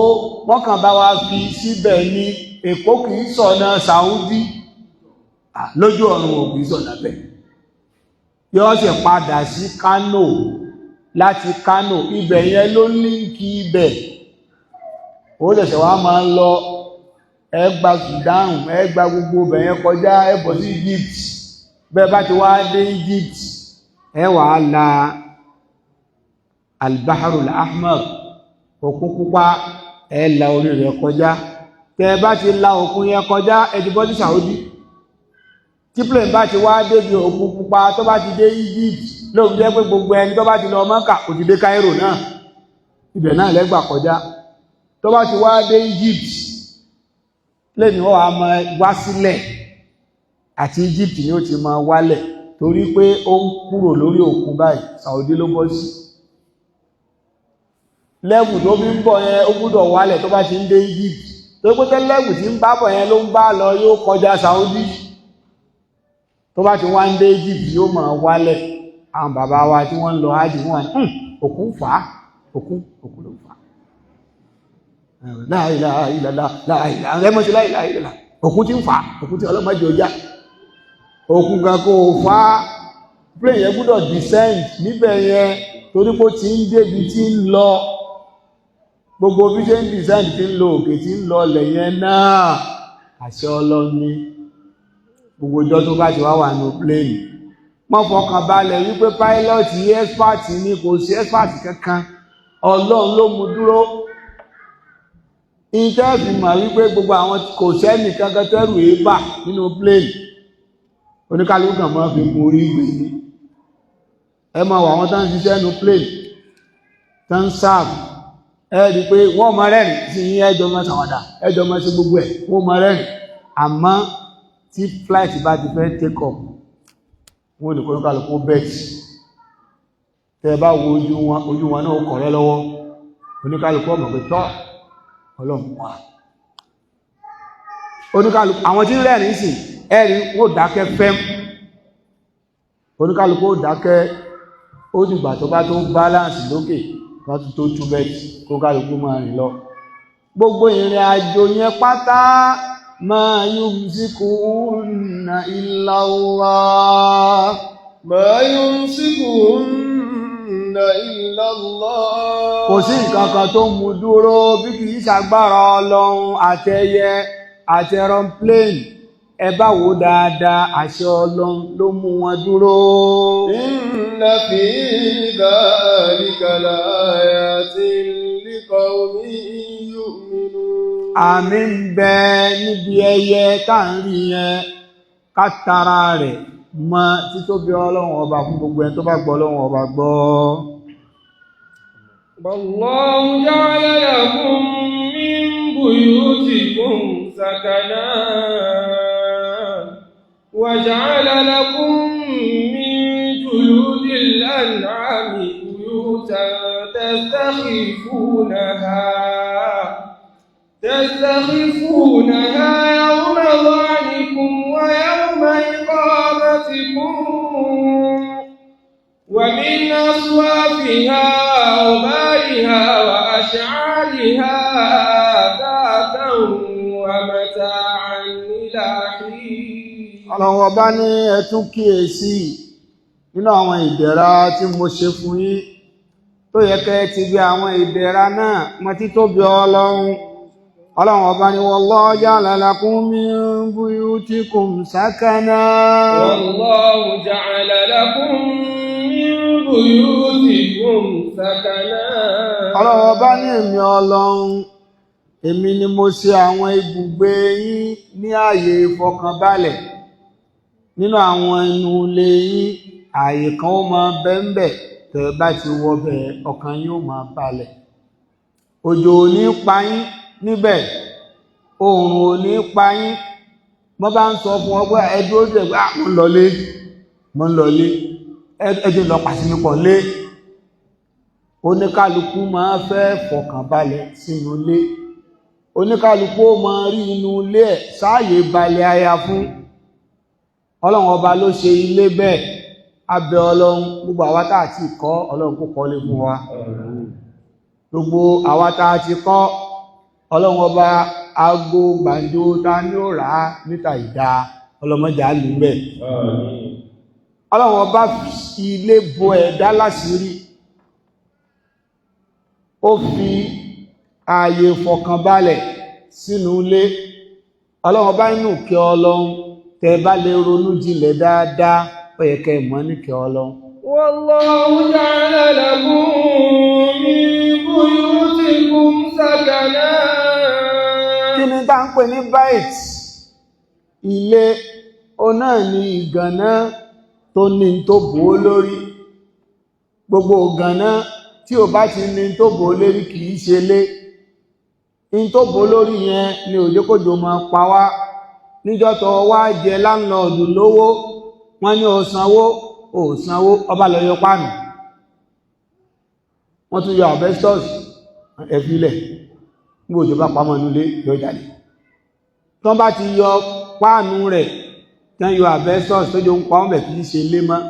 wọ́n kàn bá wa fi síbẹ̀ ní Èkó kìí sọ̀nà Saudi, lójú ọ̀run ò kìí sọ̀nà bẹ̀. Yọ́ sì padà sí Kano, láti Kano ibẹ̀ yẹn ló líǹkì ibẹ̀. Ó lẹ̀ṣẹ̀ wá máa ń lọ, ẹ gba Sudan, ẹ gba gbogbo ibẹ̀ yẹn kọjá, ẹ bọ̀ sí Egypt. Bẹ́ẹ̀ bá ti wá dé Egypt, ẹ wà á la Al-Bahrul Ahmar, òkun pupa, ẹ la orí rẹ̀ kọjá. Tẹ́ bá ti la òkun yẹn kọjá, ẹ ti bọ́ sí Saudi. Tí plane bá ti wá débi òkun pupa, tó bá ti dé Egypt, lóòrùn jẹ́ pé gbogbo ẹni tó bá ti lọ Mọ́kà kò ti dé Cairo náà, ibẹ̀ náà lẹ́gbà kọjá. Tó bá ti wá dé Egypt, plane wọ́n wá máa wá sílẹ̀, àti Egypt ni ó ti máa wálẹ̀, torí pé ó ń kúrò lórí òkun báyìí, Saudi ló bọ́ sí. Lẹ́bù tó bí ń bọ̀ yẹn ó gbúdọ̀ wálẹ̀ tó bá ti ń dé Egypt, tó pé tẹ́ lẹ́bù tí ń bá bọ̀ yẹn ló ń bá lọ, yóò kọjá Saudi. Tó bá ti wá ń dé Egypt yóò máa wálẹ̀. Àwọn bàbá wa tí wọ́n ń lọ hajj wọ́n òkun fà á, òkun ló fà á. La ilaha illallah, la ilaha ẹmọ́sí la ilaha illallah, òkun tí ń fà á, òkun tí ọlọ́mọdé ọjá. Òkun kan kò fà á, plane yẹn gbúdọ̀ descend níbẹ̀ yẹn, torí pé ó ti ń débi tí ń lọ. Gbogbo bí ṣe ń descend tí ń lọ òkè tí ń lọ lẹ̀ yẹn náà, àṣẹ Ọlọ́run ni. Gbogbo ọjọ́ tó bá ti wá wà ní plane, wọ́n fọkàn balẹ̀ wípé pilot yí expert ni, kò sí expert kankan, Ọlọ́run ló mú dúró. Ìtẹ́ẹ̀fì mà wípé gbogbo àwọn kò sẹ́nì kankan tẹ́rù èébà nínú plane, oníkálùkù kan máa fi mú orí gbé ní. Ẹ máa wà wọ́n tán ṣiṣẹ́ nínú plane, tán sáàbù ẹ̀rí pé wọ́n mọ rẹ́rìn sí ẹjọ́ mọ́ sàwádà ẹjọ́ mọ́ sí gbogbo ẹ̀ wọ́n mọ rẹ́rìn àmọ́ tí flight bá ti fẹ́ take off wọ́n ní kọ́nù kálùkù bẹ́ẹ̀tì tẹ́ bá wo ojú wọn náà kọ̀rẹ́ lọ́wọ́ oníkálùkù ọmọ pé tọ́ ọlọ́run wà oníkálùkù àwọn tí ń rẹ́rìn sí ẹ̀rí wọ́n dákẹ́ fẹ́m oníkálùkù ó dákẹ́ ó dìgbà tó bá tó balance lókè láti tó tú bẹ́ẹ̀tì kó kálùkù máa rìn lọ gbogbo ìrìn àjò yẹn pátá ma yumsikuhunna illa Allah ma yumsikuhunna illa Allah kò sí nǹkan kan tó mú dúró bí kìí ṣagbára Ọlọ́run àtẹyẹ àti aeroplane ẹ bá wò dáadáa àṣẹ Ọlọ́run ló mú wọn dúró. Inna fi dhalika laayatin liqawmin yu'minun. Àmì ń bẹ níbi ẹyẹ káàrí yẹn kátara rẹ̀ mọ títóbi Ọlọ́run ọba fún gbogbo ẹni tó bá gbọ́ Ọlọ́run ọba gbọ́. Wallahu ja'ala lakum min buyutikum sakana wa ja'ala lakum min juludil an'ami buyutan تستخفونها يوم ظعنكم ويوم إقامتكم ومن أصوافها وبالها وأشعارها ذاتا ومتاعا إلى حين. Ọlọ́run ọba ní ẹ tún kíyèsí nínú àwọn ìdẹ̀ra tí mo ṣe fún yín tó yẹ kẹ́ ti bí àwọn ìdẹ̀ra náà mọ títóbi Ọlọ́run ọba ni wallahu ja'ala lakum min buyutikum sakana. Wallahu ja'ala lakum min buyutikum sakana. Ọlọ́run ọba ní èmi Ọlọ́run èmi ni mo ṣe àwọn ibùgbé yín ní ààyè ìfọkànbalẹ̀ nínú àwọn inú ilé yín ààyè kan ó máa bẹ́ńbẹ̀ tẹ́ bá ti wọbẹ̀ ọkàn yín ó máa balẹ̀ òjò ò ní pa yín níbẹ̀ oòrùn ò ní pa yín mọ́ bá ń sọ fún ọgbọ́ ẹdúró dẹ̀ gbá mọ́ ń lọlé ẹjọ́ lọ pàṣínípọ̀ lé oníkálukú máa fẹ́ fọkànbalẹ̀ sínú ilé oníkálukú ó máa rí inú ilé ẹ̀ sáàyè balẹ̀ aya fún Ọlọ́run ọba ló ṣe ilé bẹ́ẹ̀ abẹ́ Ọlọ́run gbogbo àwátá àti ìkọ́ Ọlọ́run kó kọ́lé fún wa gbogbo àwátá àti kọ́ Ọlọ́run ọba ago gbàǹjo ta ní ó rà á níta ìdá ọlọ́mọjà lù bẹ́ẹ̀ Ọlọ́run ọba ilé bo ẹ̀dá láṣìírí ó fi ààyè fọkànbalẹ̀ sínú ilé Ọlọ́run ọba inú kẹ́ Ọlọ́run tẹ́ bá lè ronú jinlẹ̀ dáadáa ó yẹ kẹ́ mọ̀ ní kẹ́ Ọlọ́run. Wallahu ja'ala lakum min buyutikum sakana. Kí ni tá ń pè ní bait? Ilé ó náà ní ìgànná tó ní tó bò ó lórí. Gbogbo ìgànná tí ò bá ti ní tó bò ó lórí kìí ṣe lé. In tó bò ó lórí yẹn ni òjòkòjò máa pa wá. Níjọ́ tó wá jẹ láńlọ́ọ̀dù lówó, wọ́n ní ó sanwó ọba lọ yọ páànù. Wọ́n tún yọ asbestos ẹ̀fílẹ̀ ní òjò bá pamọ́ nílé yọ jáde. Tán bá ti yọ páànù rẹ̀ tán yọ asbestos tó jọ ń pa ọmọ kìí ṣe lé mọ́.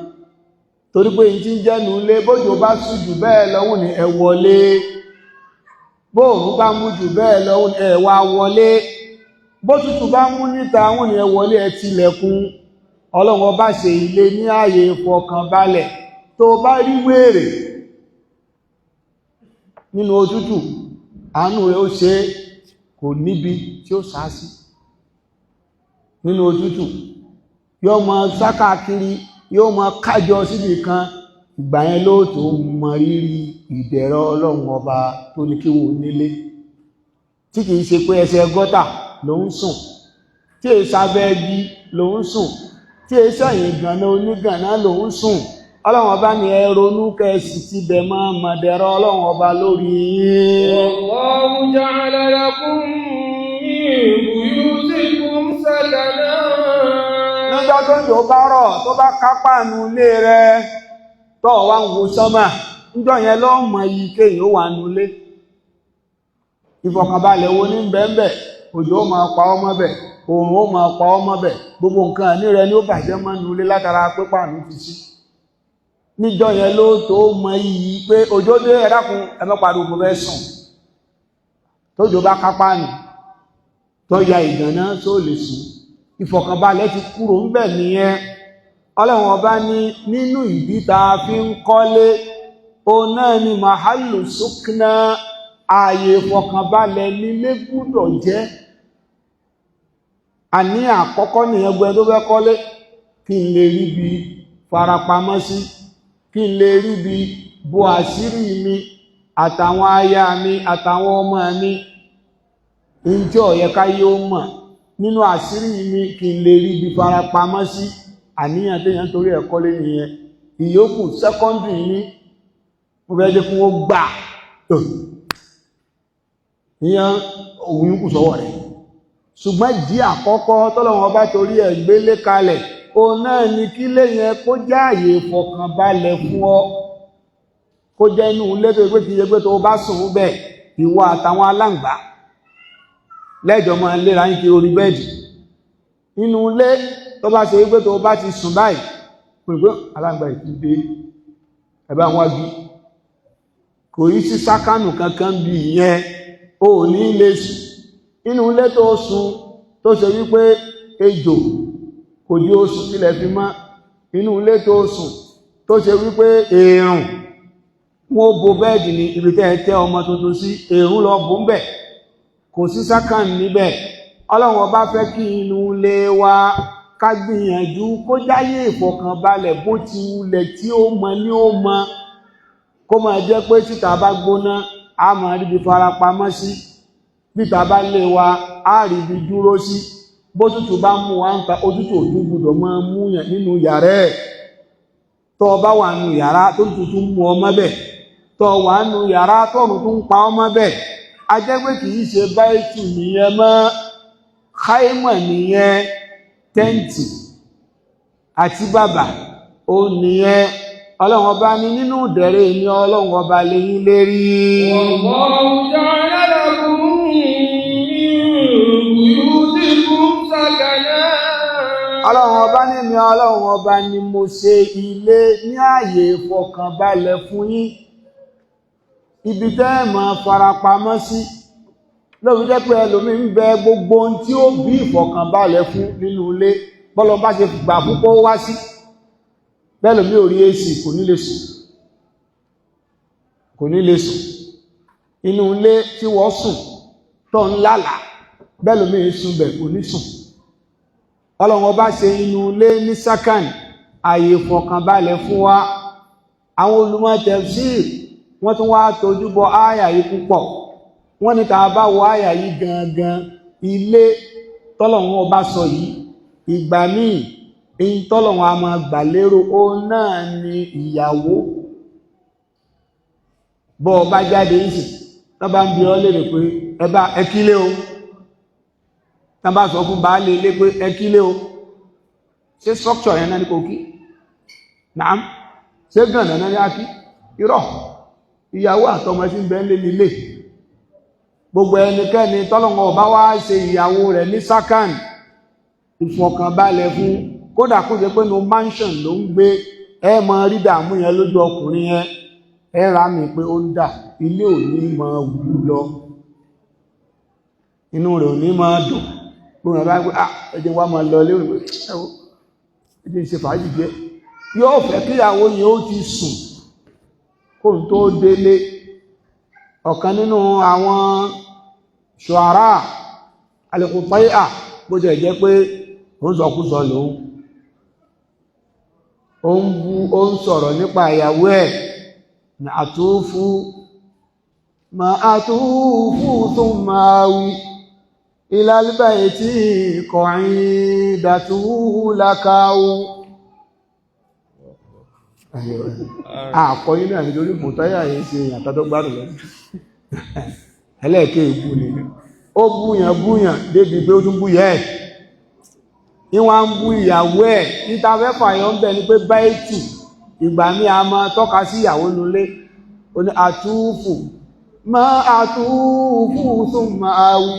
Torí pé ìtí ń jẹ́nu lé bójò bá sú jù bẹ́ẹ̀ lọ́wọ́ ní ẹ wọlé. Bóòrùn bá mú jù bẹ́ẹ̀ lọ́wọ́ ní ẹ wá wọlé. Bó tútù bá mú níta àwọn ni ẹ wọlé ẹ tilẹ̀kùn. Ọlọ́run ọba ṣe ilé ní ààyè ìfọkànbalẹ̀ tó bá rí wèrè nínú òtútù àánú rẹ̀ ó ṣe kò níbi tí ó sá sí nínú òtútù yóò mọ sákàkiri yóò mọ kájọ síbì kan ìgbà yẹn ló tó mọ rírì ìdẹ̀rọ Ọlọ́run ọba tó ní kí wọ́n nílé tí kìí ṣe pé ẹsẹ̀ gọ́tà ló ń sùn tí èsàbẹ́ẹ̀gì ló ń sùn tí èsẹ̀yìn gànà onígànà ló ń sùn ọlọ́run ọba ní ẹ ronú kẹ́sì ti bẹ̀ máa mọ̀dẹ̀rọ ọlọ́run ọba lórí yín. Wallahu ja'ala lakum min buyutikum sakana. Nígbà tó jò bá rọ̀ tó bá kápá nù ilé rẹ tó wá ń wo sánmà níjọ́ yẹn ló mọ iyì kéyìn ó wà nulé. Ìfọ̀kànbalẹ̀ wo ní bẹ́ẹ̀ òjò ó máa pa ọmọ bẹ̀ oòrùn ó máa pa ọmọ bẹ̀ gbogbo nǹkan ní rẹ ní ó bàjẹ́ mọ́ nulé látara pípa ní fi sí. Níjọ́ yẹn ló tó mọ iyì pé òjò dé ẹ dákun ẹ má pariwo fẹ́ sùn tójò bá kápá nù tó ya ìgànná tó lè sùn. Ìfọ̀kànbalẹ̀ ti kúrò ń bẹ̀ nìyẹn. Ọlọ́run ọba ní nínú ìdí tá a fi ń kọ́lé òun náà ni mahalu sukna ààyè ìfọ̀kànbalẹ̀ nílé gbúdọ̀ jẹ́. Àní àkọ́kọ́ nìyẹn gbẹ tó fẹ́ kọ́lé kí n lè rí bí farapamọ́ sí, kí n lè rí bí bo àṣírí mi àtàwọn aya mi àtàwọn ọmọ mi ǹjẹ́ ó yẹ ká yóò mọ̀ nínú àṣírí mi kí n lè rí bí farapamọ́ sí. Àníyàn téèyàn torí ẹ̀ kọ́lé nìyẹn. Ìyókù sẹ́kọ́ndìrì ní mo fẹ́ jẹ́ fún ó gbà ìyẹn òun kù sọ́wọ́ rẹ̀. Ṣùgbọ́n ìdí àkọ́kọ́ tọ́lọ́run bá torí ẹ̀ gbélé kalẹ̀ òun náà ni kílé yẹn kó jẹ́ àyè ìfọ̀kànbalẹ̀ fún ọ, kó jẹ́ inú ilé tó gbé kìí ṣe pé tó bá sùn bẹ́ẹ̀ ìwọ àtàwọn aláǹgbá lẹ́jọ́ máa léra yín kiri orí bẹ́ẹ̀dì. Inú ilé tó bá ṣe wípé tó bá ti sùn báyìí pẹ̀lú aláǹgbá ìtúndé ẹ̀bá wọn bí kò yí sí sákánù kankan bí ìyẹn ò ní lè sùn. Inú ilé tó sùn tó ṣe wípé ejò kò jí ó sùn sílẹ̀ fi mọ́. Inú ilé tó sùn tó ṣe wípé èèrùn wọ́n bo bẹ́ẹ̀dì ní ibi tẹ́ ọmọ tuntun sí èèrùn lọ bò ń bẹ̀ kò sí sákánù níbẹ̀. Ọlọ́run ọba fẹ́ kí inú ilé wa ká gbìyànjú kó jáyé ìfọ̀kànbalẹ̀ bó ti wulẹ̀ tí ó mọ ní ó mọ kó máa jẹ́ pé títa bá gbóná a máa ríbi farapamọ́ sí, bíta bá lé wa a ríbi dúró sí, bó tútù bá mú wa ń ta òtútù òtún gbọdọ̀ máa mú yàn nínú yàrá ẹ̀. Tó bá wà nù yàrá tó tútù mú ọmọ bẹ̀, tó wà nù yàrá tọ́run tó ń pa ọmọ bẹ̀, a jẹ́ pé kì í ṣe báyìí nìyẹn mọ́, káímọ̀ nìyẹn, tẹ́ǹtì àti bàbà ó nìyẹn. Ọlọ́run ọba ní nínú ìdẹ̀rẹ̀ ní ọlọ́run ọba lẹ́yìn lérí. Wallahu ja'ala lakum min buyutikum sakana. Ọlọ́run ọba ní mi ọlọ́run ọba ni mo ṣe ilé ní ààyè ìfọ̀kànbalẹ̀ fún yín, ibi tẹ́ ẹ máa farapamọ́ sí. Lóbi jẹ́ pé ẹlòmí ń bẹ gbogbo ohun tí ó bí ìfọ̀kànbalẹ̀ fún nínú ilé bọ́lọ̀ bá ṣe gbà púpọ̀ wá sí bẹ́lòmí ò rí èsì kò ní lè sùn inú ilé tí wọ́n sùn tó ń lálà bẹ́lòmí sùn bẹ̀ kò ní sùn. Ọlọ́run ọba ṣe inú ilé ní sákàn ààyè ìfọ̀kànbalẹ̀ fún wa. Àwọn olùmọ̀ tafsir wọ́n tún wá tójú bọ ááyà yìí púpọ̀. Wọ́n ní tá bá wo àyà yìí gangan ilé tọ́lọ̀run ọba sọ yìí ìgbà míì èyí tọ́lọ̀run a máa gbà lérò ó náà ni ìyàwó. Bọ́ ọba jáde ìsì tán bá ń bi ọ́ lérè pé ẹbá ẹkílé o, tán bá sọ fún baálé ilé pé ẹkílé o, ṣé structure yẹn náà ní kò kí? Nàám ṣé gànà náà ní ákí? Irọ́ ìyàwó àtọmọ sí ń bẹ ń lé nílé. Gbogbo ẹnikẹ́ni tọ́lọ́run ọba wá ṣe ìyàwó rẹ̀ ní sákàn ìfọ̀kànbalẹ̀ fún, kódà kó jẹ́ pé no mansion ló ń gbé, ẹ máa rí dààmú yẹn lójú ọkùnrin yẹn, ẹ rà mí pé ó ń dà, ilé ò ní máa wù lọ, inú rẹ̀ ò ní máa dùn. Gbogbo ẹ̀rọ pé ẹjẹ́ wá máa lọ lérò pé ẹjẹ́ ìṣe fàájì jẹ́, yóò fẹ́ kíyàwó yẹn ó ti sùn kó n tó délé. Ọ̀kan nínú àwọn ṣùárà alẹ́kùnfáyà bó jẹ́ jẹ́ pé ó ń sọkúsọ lòun, ó ń sọ̀rọ̀ nípa ìyàwó ẹ̀ ní àtúfú tó máa wí ìlàlíbẹ̀ tí kọ̀rin dàtú lákàáwó. àkọyí náà nítorí kò táyà yìí ṣe ìyàtọ̀ tó gbádùn lọ ẹlẹ́ẹ̀kẹ́ ìbú ni ó búyàn débi pé ó tún bú yẹ́ ẹ̀ ìwọ̀n ń bú ìyàwó ẹ̀ níta fẹ́fà yọ ń bẹ̀ ní pé báyìtù ìgbà mi a máa tọ́ka sí ìyàwó nulé ó ní àtúfù tún máa wí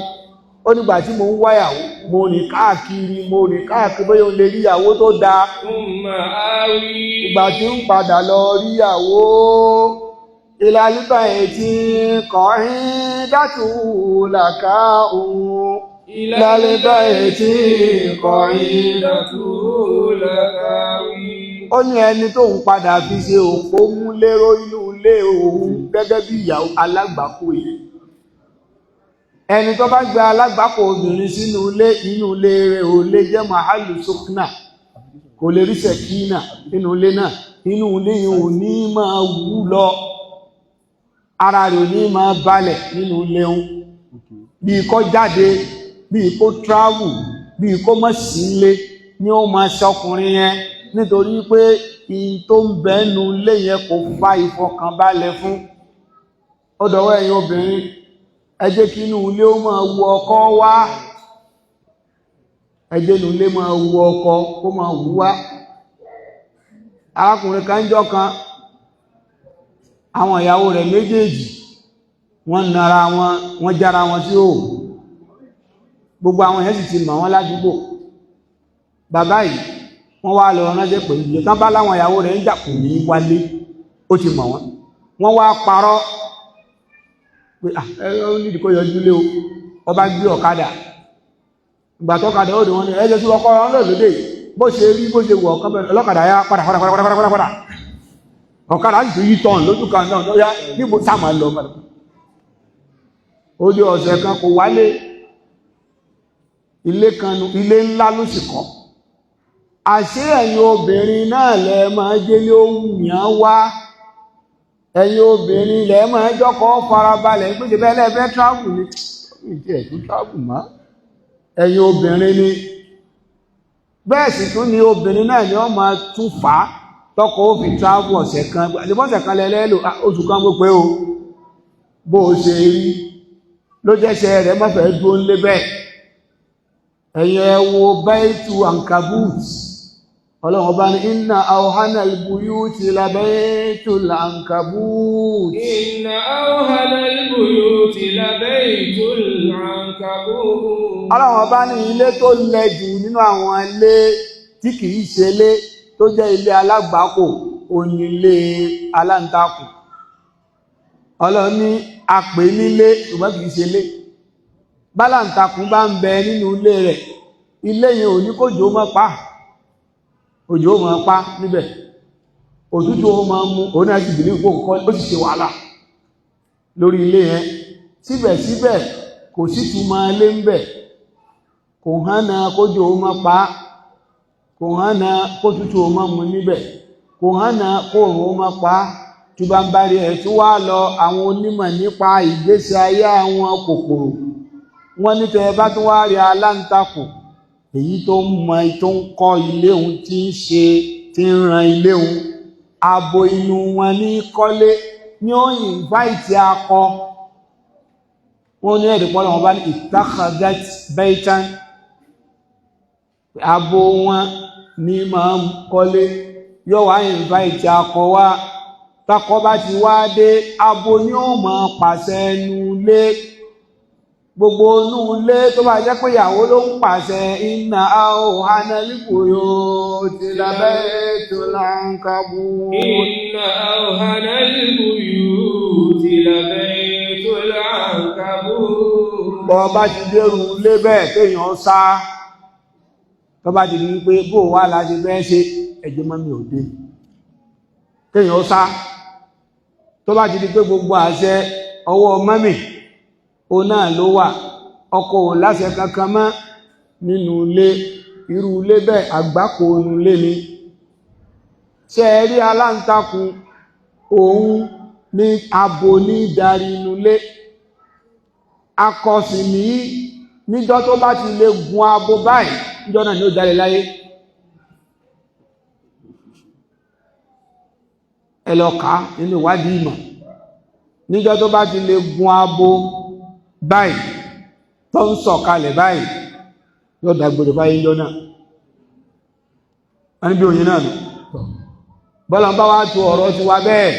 ó nígbà tí mo ń wáyàwó mo rìn káàkiri bóyá o lè rí ìyàwó tó dáa ìgbà tí ń padà lọ rí ìyàwó ìlàlíbà ètí kọ̀ọ̀hín dátù làkà ohun ìlàlíbà ètí kọ̀ọ̀hín dátù làkà ohun ó ní ẹni tó ń padà fi ṣe òpó mú lérò inú ilé òun gẹ́gẹ́ bí ìyàwó alágbàkó yìí ẹni tó bá gba alágbàkó obìnrin sínú ilé inú ilé rẹ̀ ò lè jẹ́ màálù sóknà kò lè rí sẹ̀kínà nínú ilé náà inú ilé yìí ò ní máa wú lọ ara rẹ̀ ò ní máa balẹ̀ nínú ilé òun bí kó jáde bí kó travel bí kó mọ̀ sí ilé ni ó máa ṣọkùnrin yẹn nítorí pé in tó ń bẹ́ẹ̀nu ilé yẹn kò fa ìfọkànbalẹ̀ fún ó dọ̀wọ́ ẹ̀yin obìnrin ẹ jẹ́ kí inú ilé ó máa wu ọkọ wá ẹ jẹ́ inú ilé máa wu ọkọ kó máa wù wá arákùnrin kan jọ kan àwọn ìyàwó rẹ̀ méjèèjì wọ́n nara wọ́n jára wọn sí òò gbogbo àwọn yẹn sì ti mọ̀ wọ́n ládùúgbò bàbá yìí wọ́n wá lọ ránṣẹ́ pé ìyẹ̀ tán bá láwọn ìyàwó rẹ̀ ń jà kò ní wálé ó ti mọ̀ wọ́n wá parọ́ pé ó nídìí kó yọjú lé o ọba gbé ọ̀kadà ìgbà tọ́kadà ó dì wọ́n ní ẹjẹ́ tí ọkọ̀ ọ̀rọ̀ lóde bó ṣe rí bó ṣe wọ̀ ọ̀kan bẹ̀rẹ̀ ọlọ́kadà yá padà ọ̀kadà sì tún yí tọ́n lójú kan náà lọ́yá níbo sáàmà lọ padà ó dé ọ̀sẹ̀ kan kò wálé ilé ńlá ló sì kọ́ àṣé ẹ̀yin obìnrin náà lẹ máa jẹ́lé ohun yàn wá ẹ̀yin obìnrin lẹ máa jọ́kọ́ farabalẹ̀ pé ṣe bẹ́ẹ̀ lẹ́ẹ̀fẹ́ travel ní ìdí ẹ̀tún travel mọ́ ẹ̀yin obìnrin ni bẹ́ẹ̀ sì tún ni obìnrin náà ni wọ́n máa tún fà á tọ́kọ ó fi travel ọ̀sẹ̀ kan àdìbọ́sẹ̀ kan lẹ́lẹ́lò oṣù kan gbó pé o bó o ṣe rí ló jẹ́ṣẹ́ rẹ̀ mọ́fẹ́ dúró ń lé bẹ́ẹ̀ ẹ̀yin ẹ wo baitu ankabut ọlọ́run ọba ní inna awhana al-buyuti la baytul ankabut inna awhana al-buyuti la baytul ankabut ọlọ́run ọba ní ilé tó lẹ́jù nínú àwọn ilé tí kìí ṣe ilé tó jẹ́ ilé alágbàkò òní ilé aláǹtakùn ọlọ́run ní apè nílé ṣùgbọ́n kìí ṣe ilé bálàǹtakùn bá ń bẹ nínú ilé rẹ̀ ilé yẹn ò ní kójò mọ́ pa òjò mọ́ pa níbẹ̀ òtútù ó máa mú òun náà sì bìlí ìpò nǹkan ó sì ṣe wàhálà lórí ilé yẹn síbẹ̀síbẹ̀ kò sí túmọ̀ ilé ń bẹ̀ kò hánà kójò mọ́ pa kò hánà kótútù ó máa mú níbẹ̀ kò hánà kóòrùn ó máa pa tó bá ń bá rí ẹ̀ tó wá lọ àwọn onímọ̀ nípa ìgbésí ayé àwọn kòkòrò wọ́n ní tẹ́ bá tún wá rí aláǹtakùn èyí tó ń mọ tó ń kọ́ ilé òun tí ń ṣe tí ń ran ilé òun abo inú wọn ní kọ́lé ní ó invite akọ wọ́n ní ẹ̀dùn pọ́lọ̀ wọn bá ní ìtàkàgát baitan abo wọn ní máa ń kọ́lé yóò wá invite akọ wá takọ bá ti wá dé abo ní ó máa pàṣẹ ẹnu lé gbogbo inú ilé tó bá jẹ́ pé ìyàwó ló ń pàṣẹ inna awhana al-buyuti la baytul ankabut inna awhana al-buyuti la baytul ankabut bọ́ bá ti dérú ilé bẹ́ẹ̀ kéèyàn sá tó bá ti rí pé bó wà láti bẹ́ẹ̀ ṣe ẹjẹ́ mọ́mí òde kéèyàn sá tó bá ti rí pé gbogbo àṣẹ ọwọ́ mọ́mí o náà ló wà ọkọ ò láṣẹ kankan mọ́ nínú ilé irú ilé bẹ́ẹ̀ àgbákò inú ilé ni ṣe rí aláǹtakùn òun ní abo ní darí inú ilé akọ̀sì ní níjọ́ tó bá ti lè gun abo báyìí níjọ́ náà ni ó jáde láyé ẹlọ́ka nínú ìwádìí ìmọ̀ níjọ́ tó bá ti lè gun abo báyìí tó ń sọ̀kalẹ̀ báyìí yóò dàgbèrè fáyé ńjọ́ náà wọ́n ní bí oyin náà nù bọ́lá bá wá tó ọ̀rọ̀ ti wá bẹ́ẹ̀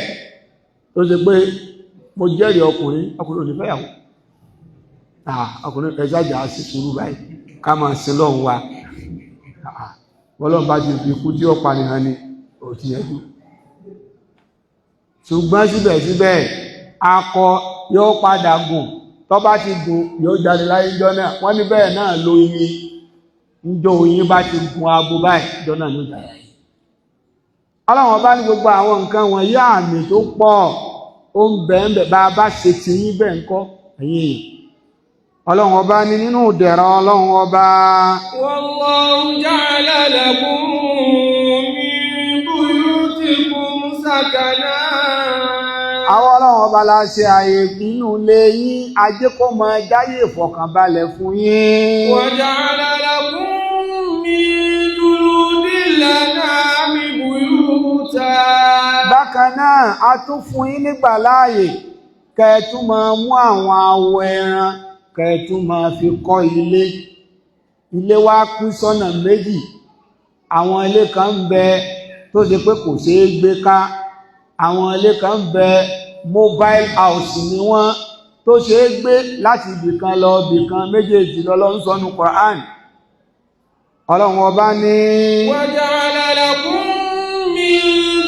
tó ṣe pé mo jẹ́rìí ọkùnrin òní fẹ́yàwó ọkùnrin ẹjájà sí sùúrù báyìí ká máa sin lọ́hùn wa bọ́lá bá ti fi ikú tí ó pa nìhan ni ò ti yẹjú ṣùgbọ́n síbẹ̀síbẹ̀ akọ yóò padà gùn tó bá ti gùn yóò jáde láyé jọ náà wọ́n ní bẹ́ẹ̀ náà lóyin níjọ́ oyin bá ti gun abo báyìí jọ náà ló jáde ọlọ́wọ́n bá ní gbogbo àwọn nǹkan wọ̀nyí àmì tó pọ̀ ó ń bẹ̀ẹ̀bẹ̀ bá bá ṣe ti yín bẹ́ẹ̀ ń kọ́ ẹ̀yìn èèyàn ọlọ́wọ́n bá ní nínú ìdẹ̀ra ọlọ́wọ́n ọba wallahu ja'ala lakum min buyutikum sakana àwọn ọlọ́wọ́n ọba la ṣe àyè nínú ilé yín ajé kó mọ jáyé ìfọ̀kànbalẹ̀ fún yín wa ja'ala lakum min juludil an'ami buyuta bákan náà a tún fún yín nígbà láàyè kẹ́ẹ̀tún máa mú àwọn awọ ẹran kẹ́ẹ̀tún máa fi kọ́ ilé wá pín sọ́nà méjì àwọn ilé kan ń bẹ tó ṣe pé kò ṣeé gbé ká àwọn ilé kan ń bẹ mobile house ni wọ́n tó ṣeé gbé láti ibìkan lọ ibìkan méjèèjì lọ́lọ́run sọ nínú Quran ọlọ́run ọba ní wa ja'ala lakum min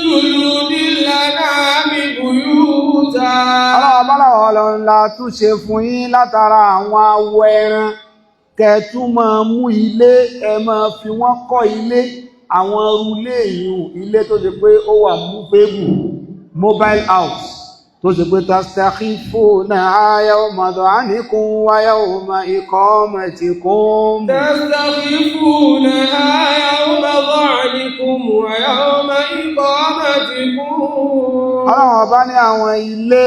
juludil an'ami buyuta ọlọ́run la tún ṣe fún yín látara àwọn awọ ẹran kẹ́ẹ̀tún máa mú ilé ẹ máa fi wọ́n kọ́ ilé àwọn rúlé ìyún ilé tó ṣe pé ó wà movable mobile house tó ṣe pé tastakhifuna yawma dha'nikum wa yawma iqamatikum tastakhifuna yawma dha'nikum wa yawma iqamatikum ọlọ́run ọba ní àwọn ilé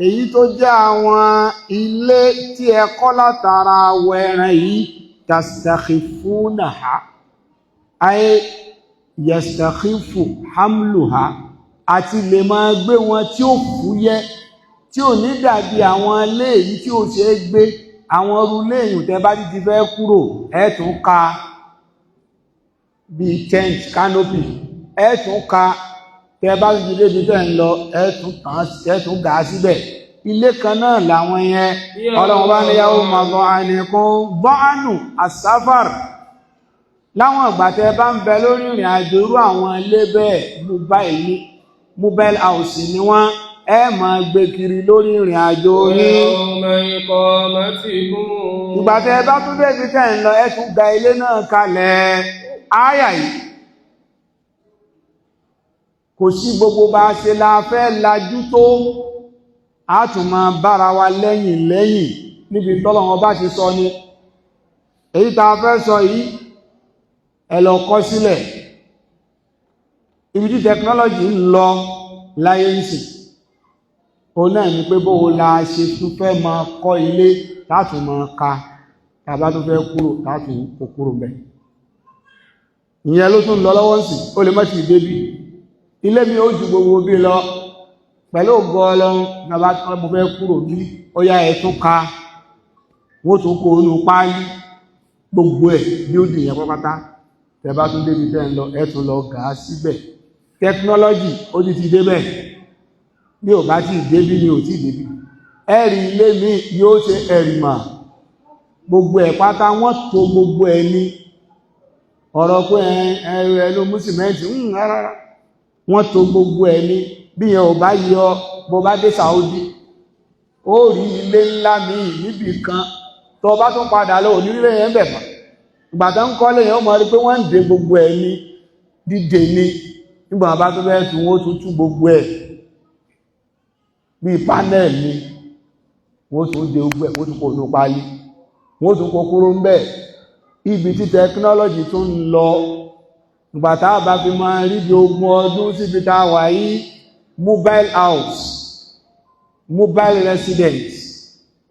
èyí tó jẹ́ àwọn ilé tí ẹ kọ́ látara awọ ẹran yìí tastakhifunaha ay yastakhifu hamluha àti lè máa gbé wọn tí ó fúyẹ́ tí ò ní dàbí àwọn ilé èyí tí ó ṣe é gbé àwọn orúlé èyàn tẹ́ bá ti fẹ́ kúrò ẹ tún ka bíi tent canopy ẹ tún ka tẹ́ bá ti débi tẹ́ ń lọ ẹ tún gà á síbẹ̀ ilé kan náà làwọn yẹn ọlọ́run bá ní yàwó màgbọ́n àìníkún bọ́ánù àsáfàr láwọn ìgbà tẹ́ bá ń bẹ lórí ìrìn àjò irú àwọn ilé bẹ́ẹ̀ mobile house ni wọ́n ẹ máa gbé kiri lórí ìrìn àjò yín ìgbà tẹ́ bá tún débi tẹ́ ń lọ ẹ tún gba ilé náà kalẹ̀ áyà yìí kò sí gbogbo bá ṣe la fẹ́ lajú tó a tún máa bára wa lẹ́yìn níbi tọ́lọ́run bá ti sọ ni èyí tá a fẹ́ sọ yìí ẹ lọ kọ sílẹ̀ ibi tí technology ń lọ láyé ń sìn òun náà ni pé bóò la ṣe tún fẹ́ máa kọ́ ilé látún máa ka tàbá tó fẹ́ kúrò látún kò kúrò bẹ̀ ìyẹn ló tún lọ lọ́wọ́ sí ó lè má ti débí ilé mi ó ju gbogbo bí lọ pẹ̀lú ògo Ọlọ́run nàbá tó mo fẹ́ kúrò bí ó yá ẹ̀ tún ka wọ́n tún kó inú páálí gbogbo ẹ̀ bí ó dìyàn pápátá tẹ́bá tún débi tẹ́ ń lọ ẹ̀ tún lọ gà á síbẹ̀ technology ó ti débẹ̀ bí ò bá ti débí ni ò ti débí ẹ̀rì ilé mi yóò ṣe ẹ̀rì mà gbogbo ẹ̀ pátá wọ́n tó gbogbo ẹ̀ ní ọ̀rọ̀ pé ẹ̀rù ẹ̀lú mùsùlùmẹ́ntì rárá wọ́n tó gbogbo ẹ̀ ní bí yẹn ò bá yọ bó bá dé Saudi ó rí ilé ńlá míì níbì kan tó bá tún padà lọ onílé yẹn bẹ̀ mọ́ ìgbà tó ń kọ́lé yẹn ó mọ̀ rí pé wọ́n ń dé gbogbo ẹ̀ ní dídè ní nígbà bá tó bẹ́ẹ̀ tún wọ́n tún tú gbogbo ẹ̀ bí panel ni wọ́n tún dé gbogbo ẹ̀ wọ́n tún kò ní pálí wọ́n tún kó kúrò ń bẹ̀ ibi tí technology tún ń lọ ìgbà tá a bá fi máa rí bí 20 ọdún síbi tá a wà yìí mobile house mobile residence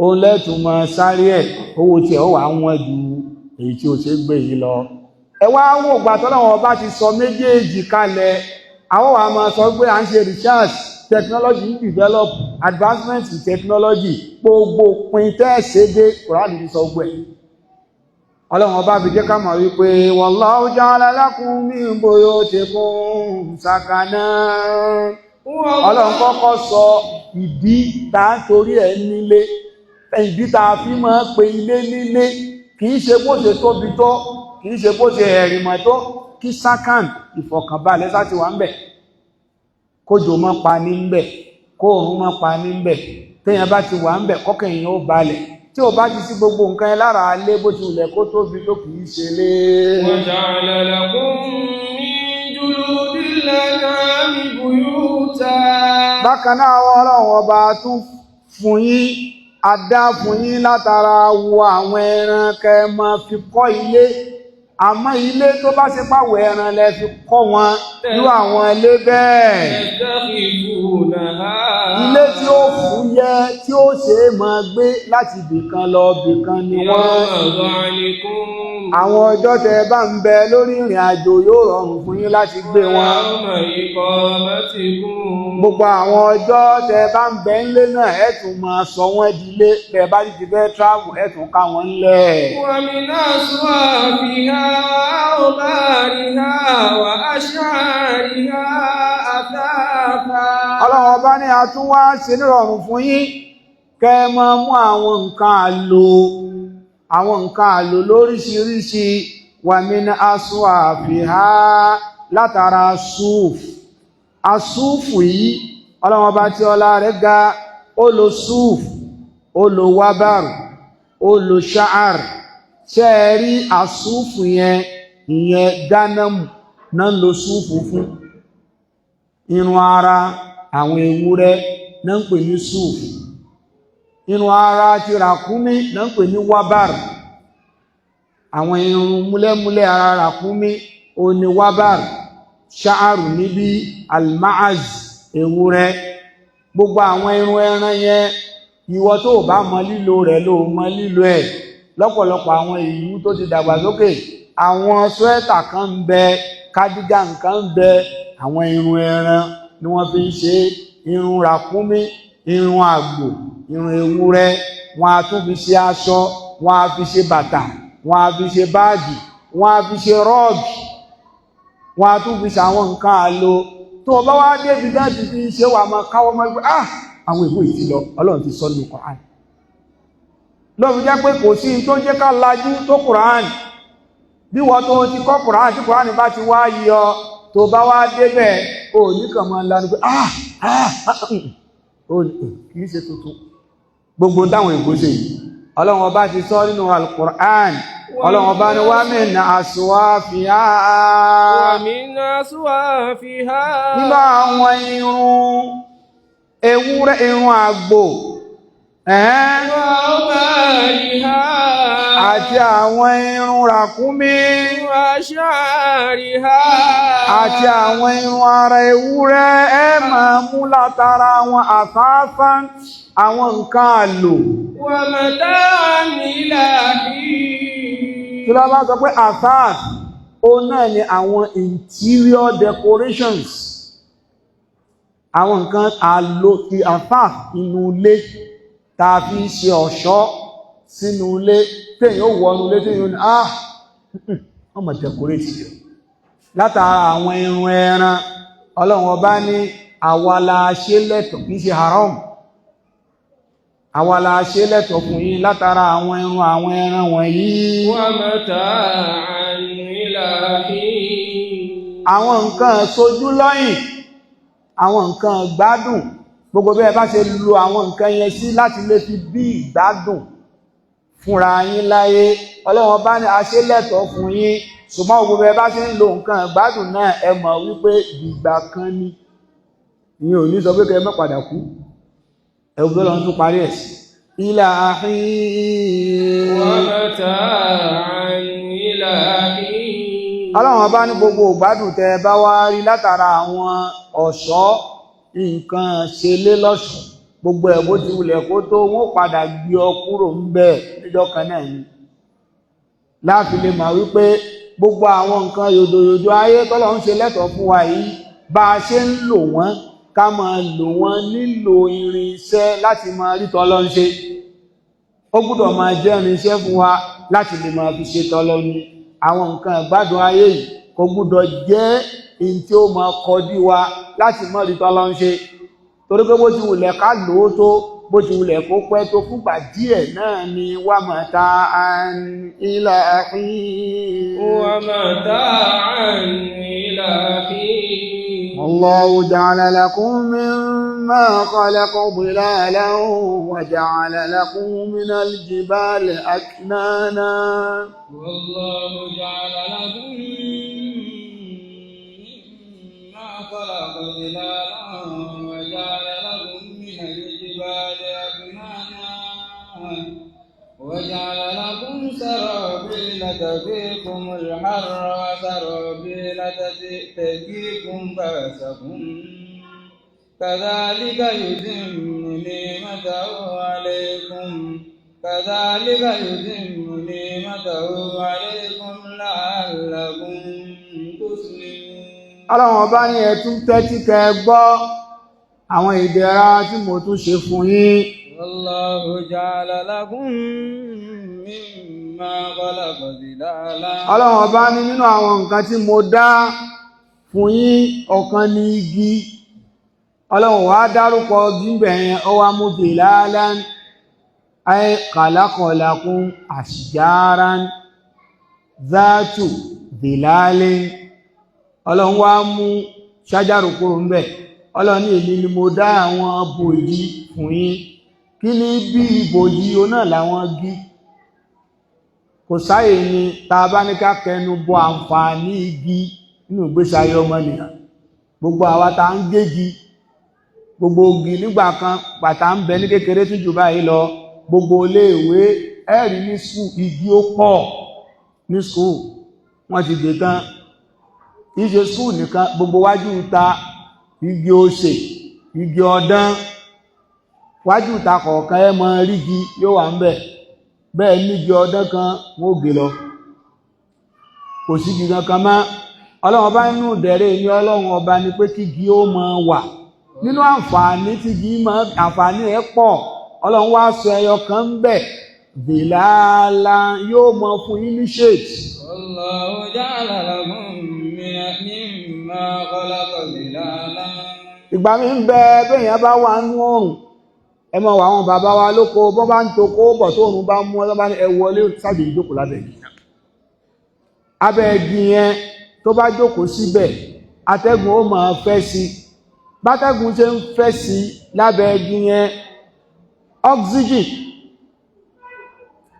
òun lẹ́tùn mọ sáré ẹ̀ owó tí ẹ̀ ó wà wọ́n ju èyí tí ó ṣe gbé yìí lọ ẹ wá wò gbà tọ́lọ́wọ́n bá ti sọ méjèèjì kalẹ̀ àwọn wà máa sọ pé à ń ṣe research technology develop advancement in technology gbogbo pin tẹ́ẹ̀ṣẹ́dé Kùránì ní sọ gbẹ̀ ọlọ́run ọba fi jẹ́ ká mọ̀ wípé wallahu ja'ala lakum min buyutikum sakana ọlọ́run kọ́kọ́ sọ ìdí tá a torí ẹ̀ nílé ìdí tá a fi máa pe ilé nílé kìí ṣe bó ṣe tóbi tó kìí ṣe bó ṣe ẹ̀rìmọ̀ tó kí sákàn ìfọ̀kànbalẹ̀ sáti wà ń bẹ̀ kójò mọ́ pa ní ń bẹ̀ kóòrùn mọ́ pa ní ń bẹ̀ téèyàn bá ti wà ń bẹ̀ kọ́kẹ̀yìn ó balẹ̀ tí ó bá ti sí gbogbo nǹkan lára alé bó ti wùlẹ̀ kó tóbi tó kìí ṣe lé. wa ja'ala lakum min juludil an'ami buyuta. bákan náà ọlọ́run ọba tún fún yín adá fún yín látara wo àwọn ẹran kẹ́ máa fi kọ́ ilé àmọ́ ilé tó bá ṣe pàwọ̀ ẹran lẹ fi kọ́ wọn irú àwọn ilé bẹ́ẹ̀ ilé tí ó fúyẹ́ tí ó ṣe é máa gbé láti ibìkan lọ ibìkan ni wọ́n àwọn ọjọ́ tẹ bá ń bẹ lórí ìrìn àjò yóò rọrùn fún yín láti gbé wọn gbogbo àwọn ọjọ́ tẹ bá ń bẹ ńlé náà ẹ tún máa sọ wọ́n di ilé tẹ bá ti fẹ́ travel ẹ tún ká wọn ńlẹ̀. وأوبارها وأشعارها أثاثا. Ọlọ́run ọba ní a tún wá ṣe nírọ̀rùn fún yín kẹ́ ẹ máa mú àwọn nǹkan àlò lóríṣiríṣi wa min aswafiha látara asúfù yìí Ọlọ́run ọba tí ọlá rẹ̀ ga ó lo súf ó lo wábàrù ó lo ṣáàr ṣe rí àsúfù yẹn ìyẹn gánàmù náà lo súfù fún irun ara àwọn ewúrẹ́ náà ń pè ní súfù irun ara ti ràkúnmí náà ń pè ní wábàr àwọn irun múlẹ́múlẹ́ ara ràkúnmí ó ní wábàr ṣáàrù níbi almaaz ewúrẹ́ gbogbo àwọn irun ẹran yẹn ìwọ tó bá mọ lílo rẹ̀ ló mọ lílo ẹ̀ lọ́pọ̀lọpọ̀ àwọn ìlú tó ti dàgbàsókè àwọn swẹ́tà kan ń bẹ kádígà nǹkan ń bẹ àwọn irun ẹran ni wọ́n fi ń ṣe irun ràkúnmí irun àgbò irun ewúrẹ́ wọ́n á tún fi ṣe aṣọ wọ́n á fi ṣe bàtà wọ́n á fi ṣe báàgì wọ́n á fi ṣe rọ́ọ̀gì wọ́n á tún fi ṣe àwọn nǹkan àlò tó bá wá débi dájú fi ṣe wà máa káwọ́ máa gbé àwọn ìwé ìtì lọ Ọlọ́run ti sọ nínú Kùránì lọ́wọ́ jẹ́ pé kò sí tó jẹ́ ká lajú tó Kùránì bí wọ́n tó ti kọ́ Kùránì tí Kùránì bá ti wá yọ tó bá wá débẹ̀ ò ní kàn máa lanu pé kìí ṣe tuntun gbogbo táwọn ìgbóṣe yìí Ọlọ́run ọba ti sọ nínú Al-Qur'an Ọlọ́run ọba ni wa min aswafiha nínú àwọn irun ewúrẹ́ irun àgbò àti àwọn irun ràkúnmí àti àwọn irun ara ewúrẹ́ ẹ máa mú látara àwọn àfáfá àwọn nǹkan àlò tí lọ bá sọ pé àfáà ó náà ni àwọn interior decorations àwọn nǹkan àlò ti àfáà inú ilé tàbí ṣe ọ̀ṣọ́ sínú ilé tẹ́yìn ó wọnú ilé tẹ́yìn ó ní ọmọ decorate látara àwọn irun ẹran Ọlọ́run ọba ní àwa la ṣe lẹ́tọ̀ọ́ kìí ṣe haram àwa la ṣe lẹ́tọ̀ọ́ fún yín látara àwọn irun àwọn ẹran wọ̀nyí wa mata'an ila hin àwọn nǹkan sojú lọ́yìn àwọn nǹkan gbádùn gbogbo bí ẹ bá ṣe lo àwọn nǹkan yẹn sí láti lè fi bí ìgbádùn fúnra yín láyé Ọlọ́run bá ní a ṣe lẹ́tọ̀ọ́ fún yín ṣùgbọ́n gbogbo ẹ bá ṣe ń lo nǹkan ìgbádùn náà ẹ mọ̀ wípé ìgbà kan ni ìyẹn ò ní sọ pé kẹ́ ẹ má padà kú ẹ̀wù tó lọ tún parí ẹ̀ ila hin wa mata'an ila hin Ọlọ́run bá ní gbogbo ìgbádùn tẹ bá wá rí látara àwọn ọ̀ṣọ́ nǹkan ṣe lé lọ́ṣọ̀ọ́ gbogbo ẹ̀ bó ti wulẹ̀ kó tó wọ́n padà gbé ọ kúrò ń bẹ̀ níjọ́ kan náà ni láti lè mọ̀ wípé gbogbo àwọn nǹkan yòdòyòdò ayé tọ́lọ̀ ń ṣe lẹ́tọ̀ọ́ fún wa yìí bá a ṣe ń lò wọ́n ká máa lò wọ́n nílò irinṣẹ́ láti máa rí tọ́lọ́run ṣe. Ó gbọ́dọ̀ máa jẹ́ irinṣẹ́ fún wa láti lè máa fi ṣe tọ́lọ́run ni. Àwọn nǹkan ìgbádùn ayé yìí kò gbọ́dọ̀ jẹ́ in tí ó máa kọjú wa láti máa rí tọ́lọ́run ṣe. Torí pé bó ti wùlẹ̀ ká lò ó tó, bó ti wùlẹ̀ kó pẹ́ tó fúngbà díẹ̀ náà ni wa mata'an ila hin. Wa mata'an ila hin. Allahu ja'ala lakum mimma khalaqa dhilalan wa ja'ala lakum minal jibali aknana. Wallahu ja'ala lakum mimma khalaqa dhilalan wa ja'ala lakum minal jibali aknana wa ja'ala lakum sarabila taqikum al-harra wa sarabila taqikum ba'sakum kadhalika yutimmu ni'matahu alaykum la'allakum tuslimun. Ọlọ́run ọba ní ẹ tún tẹ́tí kẹ́ gbọ́ àwọn ìdẹ̀ra tí mo tún ṣe fún yín. Wallahu ja'ala lakum mimma khalaqa dhilalan. Ọlọ́run ọba ní nínú àwọn nǹkan tí mo dá fún yín ọ̀kan ní igi. Ọlọ́run wá dárúkọ gímbẹ̀ yẹn ó wá mú dhilalan ay khalaqa lakum ashjaran dhatu dhilalin. Ọlọ́run wá mú ṣájárù kúrò ń bẹ̀. Ọlọ́run ní èmi ni mo dá àwọn bòjí fún yín. Kí ni bí ìbòjí o náà làwọn igi? Kò sáyè ni tá bá ní ká kẹnu bọ àǹfààní igi nínú ìgbésí ayé ọmọnìyàn. Gbogbo àwa tá ń gégi, gbogbo igi nígbà kan bàtà ń bẹ ní kékeré tún jù báyìí lọ, gbogbo iléèwé ẹ̀rí ní skul igi ó pọ̀ ní skul wọ́n ti dé tán. Ìṣe skul nìkan, gbogbo wájú ta igi osè, igi ọdán, wájú ta kọ̀ọ̀kan ẹ mọ rígi yóò wà ń bẹ̀. Bẹ́ẹ̀ ní igi ọdán kan wọ́n gé lọ, kò sí igi kankan mọ́. Ọlọ́run ọba nínú ìdẹ̀rẹ̀ ní Ọlọ́run ọba ni pé kí igi ó máa wà. Nínú àǹfààní tí igi máa àǹfààní ẹ̀ pọ̀, Ọlọ́run wá sọ ẹyọ kan ń bẹ̀, dhilala yóò mọ fún yín ní shade. Wallahu ja'ala lakum mimma khalaqa dhilalan. Ìgbà mi ń bẹ bẹ́yàn bá wà nú oòrùn, ẹ mọ̀ wà àwọn bàbá wa lóko bọ́ bá ń toko bọ̀ tó oòrùn bá mú ọlọ́bá ní ẹ wọlé sáàdì ìjókòó lábẹ́ igi. Abẹ́ igi yẹn tó bá jókòó síbẹ̀, atẹ́gùn ó máa fẹ́ sí. Bátẹ́gùn ṣe ń fẹ́ sí lábẹ́ igi yẹn,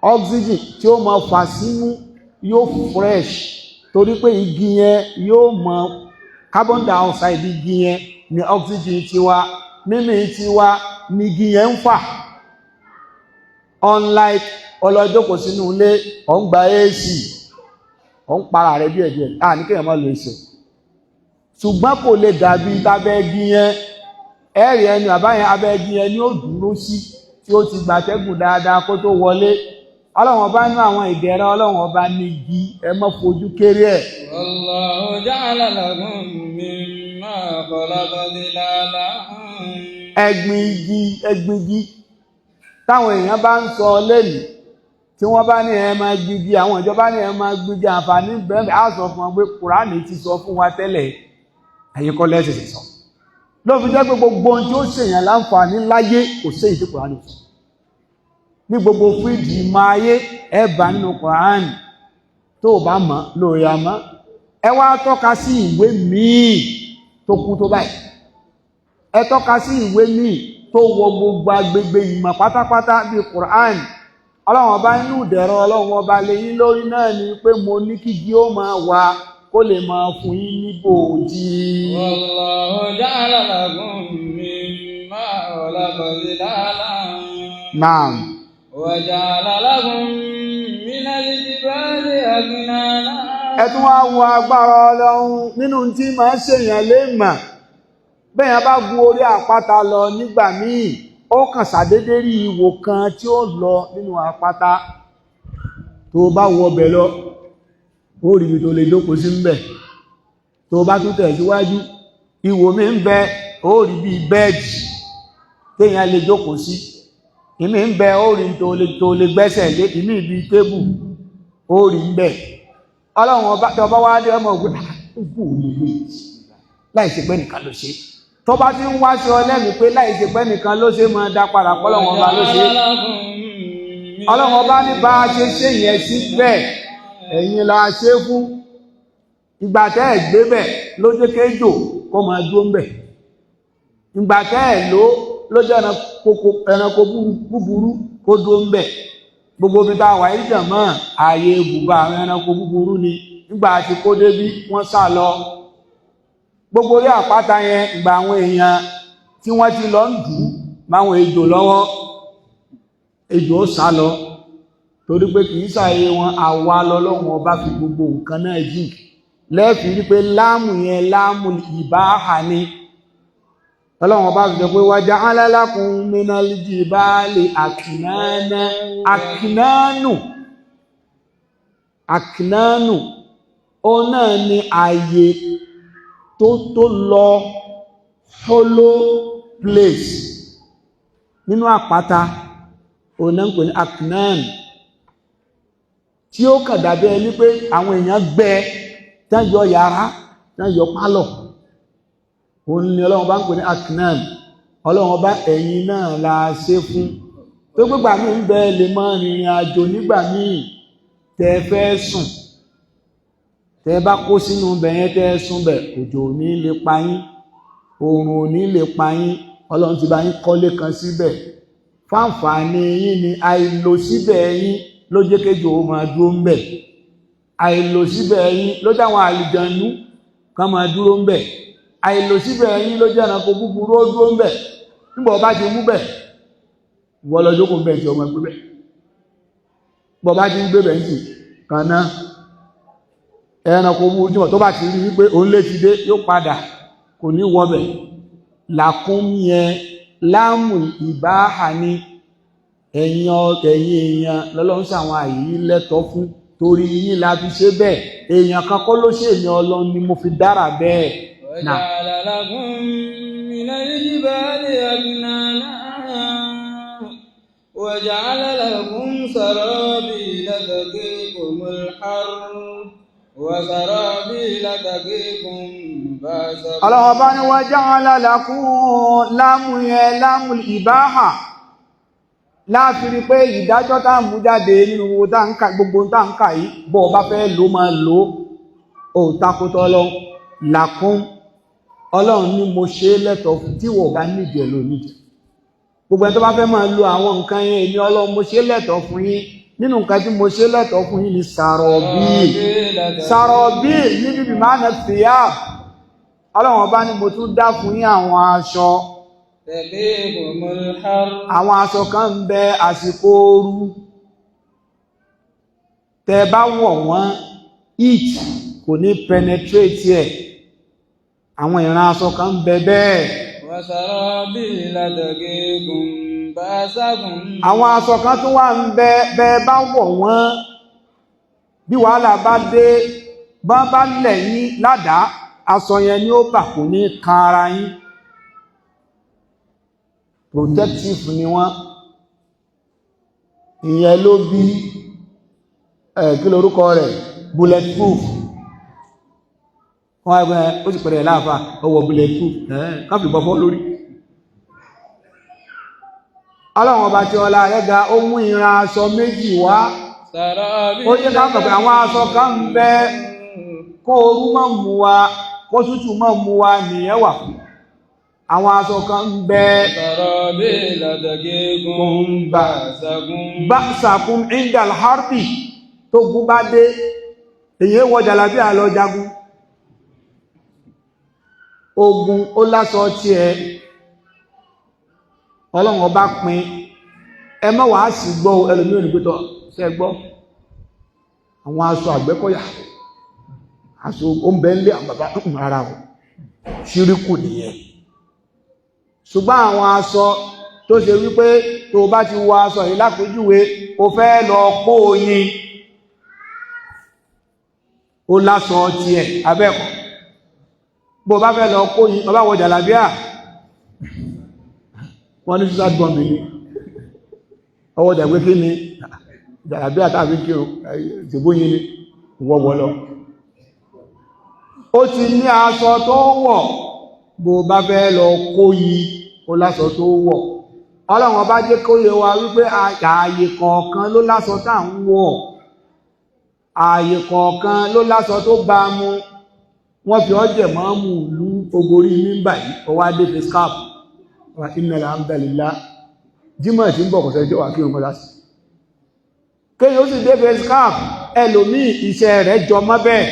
oxygen tí ó máa fà sínú yóò fresh, torí pé igi yẹn yóò mọ carbon dioxide igi yẹn ni oxygen tiwa, mímí tiwa ni igi yẹn ń fà. Unlike ọlọ́jókòó sínú ilé ó ń gba AC, ó ń para rẹ̀ díẹ̀díẹ̀, ní kéèyàn má lo AC. Ṣùgbọ́n kò lè dàbí tábẹ́ igi yẹn, ẹ̀rì ẹni àbáyẹn abẹ́ igi yẹn ni ó dúró sí tí ó ti gbàtẹ́gùn dáadáa kó tó wọlé. Ọlọ́run ọba nínú àwọn ìdẹ̀ra Ọlọ́run ọba ní igi, ẹ má fojú kéré ẹ̀. Wallahu ja'ala lakum mimma khalaqa dhilalan. Ẹ̀gbin igi táwọn èèyàn bá ń sọ lẹ́nìí, tí wọ́n bá ní ẹ máa gbígi, àwọn ìjọba ní ẹ máa gbígi, àǹfààní bẹ́ẹ̀ á sọ fún wọn pé Kùránì ti sọ fún wa tẹ́lẹ̀, ẹ̀yin kọ́ lẹ́sẹ̀sẹ̀ sọ. Ló fi jẹ́ pé gbogbo ohun tí ó ṣèyàn láǹfààní láyé kò sí èyí tí Kùránì sọ. Ní gbogbo fídì máa yé ẹ bá nínú Kùránì, tó bá mọ̀ lórí àmọ́. Ẹ wá tọ́ka sí ìwé míì tó kún tó báyìí. Ẹ tọ́ka sí ìwé míì tó wọ gbogbo agbègbè ìmọ̀ pátápátá bíi Kùránì. Ọlọ́run ọba inú ìdẹ̀rọ Ọlọ́run ọba lè yín lórí náà ni pé mo ní kí igi ó máa wà kó lè máa fún yín ní bòójì. Wallahu ja'ala lakum mimma khalaqa dhilalan. Naam. Wa ja'ala lakum minal jibali aknana. Ẹ tún wá wo agbára Ọlọ́run nínú tí máa ṣèyàn lè mà. Bẹ́yàn bá gun orí àpáta lọ nígbà míì, ó kàn ṣàdédé rí ìwò kan tí ó lọ nínú àpáta. Tó bá wọ ọbẹ̀ lọ, ó rí ibi tó lè jókòó sí ńbẹ̀. Tó bá tún tẹ̀síwájú, ìwò mi ń bẹ ó rí bí bẹ́ẹ̀dì téèyàn lè jókòó sí, ìmí ń bẹ ó rí tó lè gbẹ́sẹ̀ lé, ìmí ibi tébù ó rí ń bẹ. Ọlọ́run ọba tó bá wá dé ọmọ ògbé ògbó òlèlè láì ṣe pé nìkan ló ṣe, tó bá ti ń wá sí ọlẹ́mìí pé láì ṣe pé nìkan ló ṣe máa dá padà pọ́lọ́run ọba ló ṣe. Ọlọ́run ọba ní bá a ṣe ṣe yẹn síbẹ̀ ẹ̀yin la ṣe fún, ìgbà tẹ́ ẹ̀ gbé bẹ̀ ló jẹ́ kéjò kó máa dúró ń bẹ̀, ìgbà tẹ́ ẹ̀ ló jẹ́ ẹranko búburú kó dúró ń bẹ̀. Gbogbo bí bá wà ìjọ mọ́ ààyè ibùbá àwọn ẹranko búburú ni, nígbà tí kó débí wọ́n sá lọ. Gbogbo orí àpáta yẹn ìgbà àwọn èèyàn tí wọ́n ti lọ ń dù máwọn ejò lọ́wọ́, ejò ó sá lọ torí pé kìí ṣàyè wọn, àwa lọ́lọ́run ọba fi gbogbo nǹkan náà jì. Lẹ́ẹ̀fì rí pé láàmù yẹn láàmù ìbáhà ni. Ọlọ́run ọba fi jẹ́ pé waja'ala lakum minal jibali aknana. Aknanu ó náà ni ààyè tó lọ hollow place nínú àpáta, òun náà ń pè ní aknan, tí ó kàn dàbí ẹni pé àwọn èèyàn gbẹ tán yọ yàrá tán yọ pálọ̀, òun ni Ọlọ́run bá ń pè ní aknan. Ọlọ́run ọba ẹ̀yin náà la ṣe fún, tó gbégbà míì ń bẹ lè mọ rìnrìn àjò nígbà míì tẹ́ fẹ́ sùn, tẹ́ bá kó sínú bẹ̀yẹn tẹ́ sùn bẹ̀, òjò ò ní lè pa yín, oòrùn ò ní lè pa yín. Ọlọ́run ti bá yín kọ́lé kan síbẹ̀, fáǹfààní yín ni. Àìlò síbẹ̀ yín ló jẹ́ kéjò ó máa dúró ń bẹ̀, àìlò síbẹ̀ yín ló jẹ́ àwọn àlùjànnú kan máa dúró ń bẹ̀, àìlò síbẹ̀ yín ló jẹ́ ẹranko búburú ó dúró ń bẹ̀. Nígbà ọba ti mú bẹ̀ wọ́n lọ jókòó ń bẹ̀ tí ọmọ gbé bẹ̀, bọ́ bá ti ń gbé bẹ̀ ń sì kan náà ẹranko búburú tó bá ti rí wípé òun lè ti dé yóò padà, kò ní wọ́bẹ̀. Làkún yẹn láàmù ìbáhà ni, ẹ̀yin èèyàn lọ́lọ́run ṣàwọn àyè lẹ́tọ̀ọ́ fún, torí yín la fi ṣe bẹ́ẹ̀. Èèyàn kan kọ́ ló ṣe èèyàn, Ọlọ́run ni mo fi dára bẹ́ẹ̀. وجعل لكم من الجبال أكنانا وجعل لكم سرابيل تقيكم الحر وسرابيل تقيكم بأسا. Ọlọ́run bá ní وجعل لكم láàmù yẹn láàmù ìbáhà, láàfin pé ìdájọ́ tá mú jáde nínú gbogbo tá ń kà yìí, bọ́ bá fẹ́ ló máa lò ó takótọ́ Ọlọ́run. Làkún Ọlọ́run ní mo ṣe lẹ́tọ̀ọ́ fún, tí wọ́n bá nídìí ẹ̀ ló nídìí. Gbogbo ẹni tó bá fẹ́ máa lo àwọn nǹkan yẹn, èmi Ọlọ́run mo ṣe lẹ́tọ̀ọ́ fún yín. Nínú nǹkan tí mo ṣe lẹ́tọ̀ọ́ fún yín ni sàrọ̀bíl níbi bí máa nà fìyà. Ọlọ́run ọba ní mo tún dá fún yín àwọn aṣọ. Àwọn aṣọ kan ń bẹ àsìkò ooru, tẹ́ bá wọ̀ wọ́n heat kò ní penetrate ẹ̀. Àwọn ìran aṣọ kan ń bẹ bẹ́ẹ̀. Àwọn aṣọ kan tún wà ń bẹ bẹ́ẹ̀ bá wọ̀ wọ́n, bí wàhálà bá dé bá lẹ̀ yín ládàá, aṣọ yẹn ni ó bà, kò ní kan ara yín. Protective ni wọ́n. Ìyẹn ló bí kí lorúkọ rẹ̀, bulletproof. Wọ́n ẹgbẹ́ ó sì pẹ̀lẹ̀ láàfà ọwọ́ bulletproof káfì bọ́fọ́ lórí. Ọlọ́run ọba tí ọlá rẹ̀ ga, ó mú ìran aṣọ méjì wá. Ó jẹ́ ká mọ̀ pé àwọn aṣọ kan ń bẹ kó orú má mú wa, kó tútù má mú wa, nìyẹn wà fún. Àwọn aṣọ kan ń bẹ ba'sakum indal harbi, tó gún bá dé, èyí wọ jàlábí àlọ jagun. Ogun ó láṣọ tí ẹ Ọlọ́run ọba pín, ẹ má wàá sì gbọ́ ẹlòmíràn ní pẹ́tọ́ ṣe gbọ́ àwọn aṣọ àgbẹ́kọ̀yà, aṣọ oúnbẹ̀ńlé àbàbà rárá o, ṣíríkù nìyẹn. Ṣùgbọ́n àwọn aṣọ tó ṣe wípé tó bá ti wọ aṣọ yìí lápèjúwe, o fẹ́ lọ pó oyin, ó láṣọ tí ẹ abẹ́kọ̀. bó bá fẹ́ lọ kó yí ọba wọ jàlábíà wọ́n ní suicide bomb ní ọwọ́ jàgbé kí ni jàlábíà tàbí kí o ṣègbó yí ni wọ́wọ́ lọ ó ti ní aṣọ tó wọ̀ bó bá fẹ́ lọ kó yí ó láṣọ tó wọ̀ Ọlọ́run ọba jẹ́ kó yé wa wípé ààyè kọ̀ọ̀kan ló láṣọ tá ń wọ̀ ààyè kọ̀ọ̀kan ló láṣọ tó bá mú wọ́n fi ọjẹ̀ mọ́ mú ìlú ogorí mímbà yìí ọwá dé fi scarf wà innal hamdalillah jímọ̀ tí ń bọ̀ kọ̀sẹ̀ jọ wà kí o mọ́ lásì kéyàn ó sì dé fi scarf ẹlòmí iṣẹ́ rẹ̀ jọ mọ́ bẹ́ẹ̀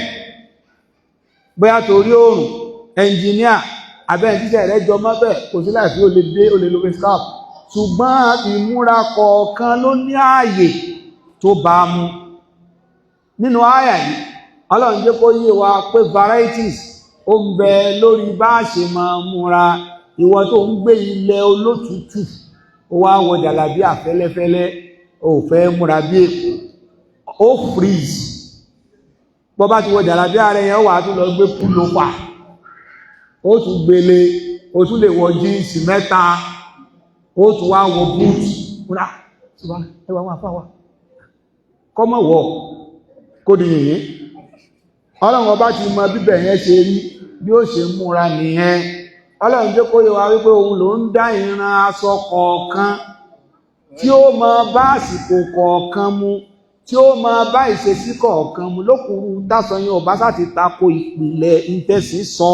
bóyá torí oòrùn ẹnjìníà abẹ́ẹ̀tíṣẹ́ rẹ̀ jọ mọ́ bẹ́ẹ̀ kò sí láìfí ó lè dé ó lè lo fi scarf ṣùgbọ́n ìmúra kọ̀ọ̀kan ló ní ààyè tó bá mú nínú àyà yìí Ọlọ́run jẹ́ kó yé wa pé varieties ó ń bẹ lórí bá ṣe máa múra ìwọ tó ń gbé ilẹ̀ olótùútù ó wá wọ jàlábíà fẹ́lẹ́fẹ́lẹ́ ó fẹ́ múra bí èkó ó freeze bọ́ bá ti wọ jàlábíà rẹ̀ yẹn ó wà tún lọ gbé púlọ́pà ó tún gbélé ó tún lè wọ jíǹsì mẹ́ta ó tún wá wọ búùtù múra ẹwà wọn àfáwà kọ́mọ̀ wọ̀ kó di yìnyín Ọlọ́run ọba ti mọ bíbẹ̀ yẹn ṣe rí bí ó ṣe múra nìyẹn Ọlọ́run jẹ́ kó yé wa wípé òun ló ń dá ìran aṣọ kọ̀ọ̀kan tí ó mọ bá àsìkò kọ̀ọ̀kan mu tí ó mọ bá ìṣesí kọ̀ọ̀kan mu lókùnrin dásọ yẹn ọba sá ti tako ìpìlẹ̀ ìtẹ̀sí sọ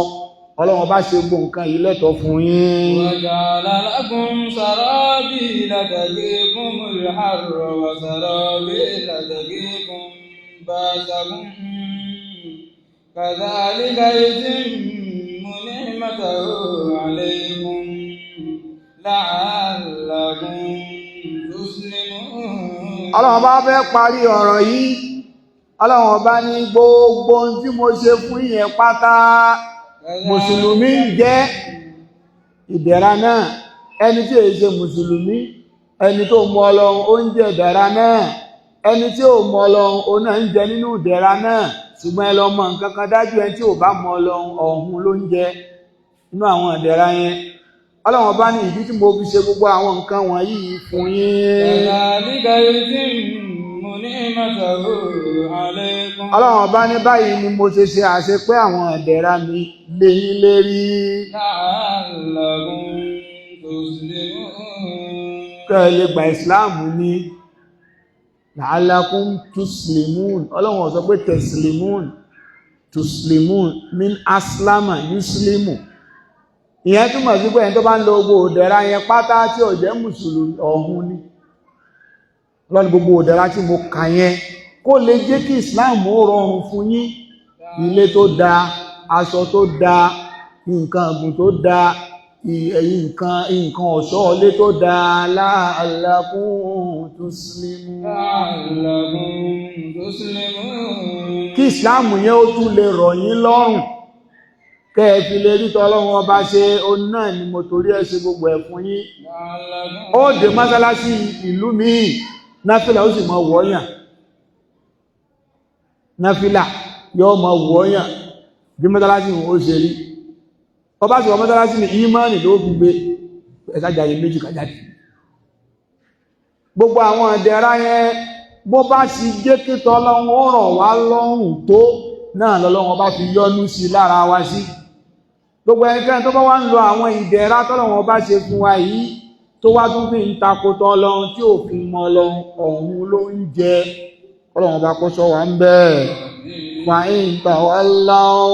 Ọlọ́run ọba ṣe gbọ́ nǹkan yìí lẹ́tọ̀ọ́ fún yín. waja'ala lakum sarabila taqikumul harra wa sarabila taqikum ba'sakum kadhalika yutimmu ni'matahu 'alaykum la'allakum tuslimun. Ọlọ́run ọba fẹ́ parí ọ̀rọ̀ yìí Ọlọ́run ọba ní gbogbo tí mo ṣe fún yín pátá mùsùlùmí jẹ́ ìdẹ̀ra náà ẹni tí èyí ṣe mùsùlùmí ẹni tó mọ Ọlọ́run ó ń jẹ ìdẹ̀ra náà ẹni tí ò mọ Ọlọ́run ó náà ń jẹ nínú ìdẹ̀ra náà ṣùgbọ́n ẹ lọ mọ̀ nǹkan kan dájú ẹni tí ò bá mọ Ọlọ́run ọ̀hún ló ń jẹ inú àwọn ìdẹ̀ra yẹn Ọlọ́run bá ní ìdí tí mo fi ṣe gbogbo àwọn nǹkan wọ̀nyí fún yín. Ọlọ́run bá ní báyìí ni mo ṣe ṣe àṣepé àwọn ìdẹ̀ra mi lé yín lérí. Kẹ́ ẹ lè gba ìsìláàmù ní la'allakum tuslimun. Ọlọ́run sọ pé taslimun tuslimun min aslama yuslimu. Ìyẹn túmọ̀ sí pé ẹni tó bá ń lo gbogbo òdẹ̀ra yẹn pátá tí ó jẹ́ mùsùlùmí ọ̀hún ni lọ́nà gbogbo òdẹ̀ra tí mo kà yẹn kó lè jẹ́ kí Islam ó rọrùn fún yín ilé tó dáa aṣọ tó dáa nǹkan ọ̀gbìn tó dáa nǹkan ọ̀ṣọ́ ilé tó dáa la'allakum tuslimun kí Islam yẹn ó tún lè rọ̀ yín lọ́rùn kẹ́ẹ̀fì lè rí tọ́lọ́run ọba ṣe o náà ni mo torí ẹ ṣe gbogbo ẹ̀ fún yín ó dé mọ́sálásí ìlú míì náfílà ó sì mọ wọ́ọ̀yàn náfílà yóò mọ wọ́ọ̀yàn bí mọ́sálásí ó ṣe rí ọba sì wọ mọ́sálásí ní ìmánì ló fi gbé ẹ̀sájáyé méjì kàjáde gbogbo àwọn ìdẹ̀ra yẹn bó bá sì jẹ́ kí tọ́lọ́run ó rọ̀ wá lọ́rùn tó náà lọ́lọ́run ọba fi yọ́nú sí lára wa sí gbogbo ẹnikẹ́ni tó bá wá ń lo àwọn ìdẹ̀ra tọ́lọ́run ọba ṣe fún wa yìí tó wá tún fi ń takotọ Ọlọ́run tí ò fi mọ Ọlọ́run ọ̀hún ló ń jẹ Ọlọ́run ọba kó ṣọ́ wa ń bẹ́ẹ̀ fa in tawallaw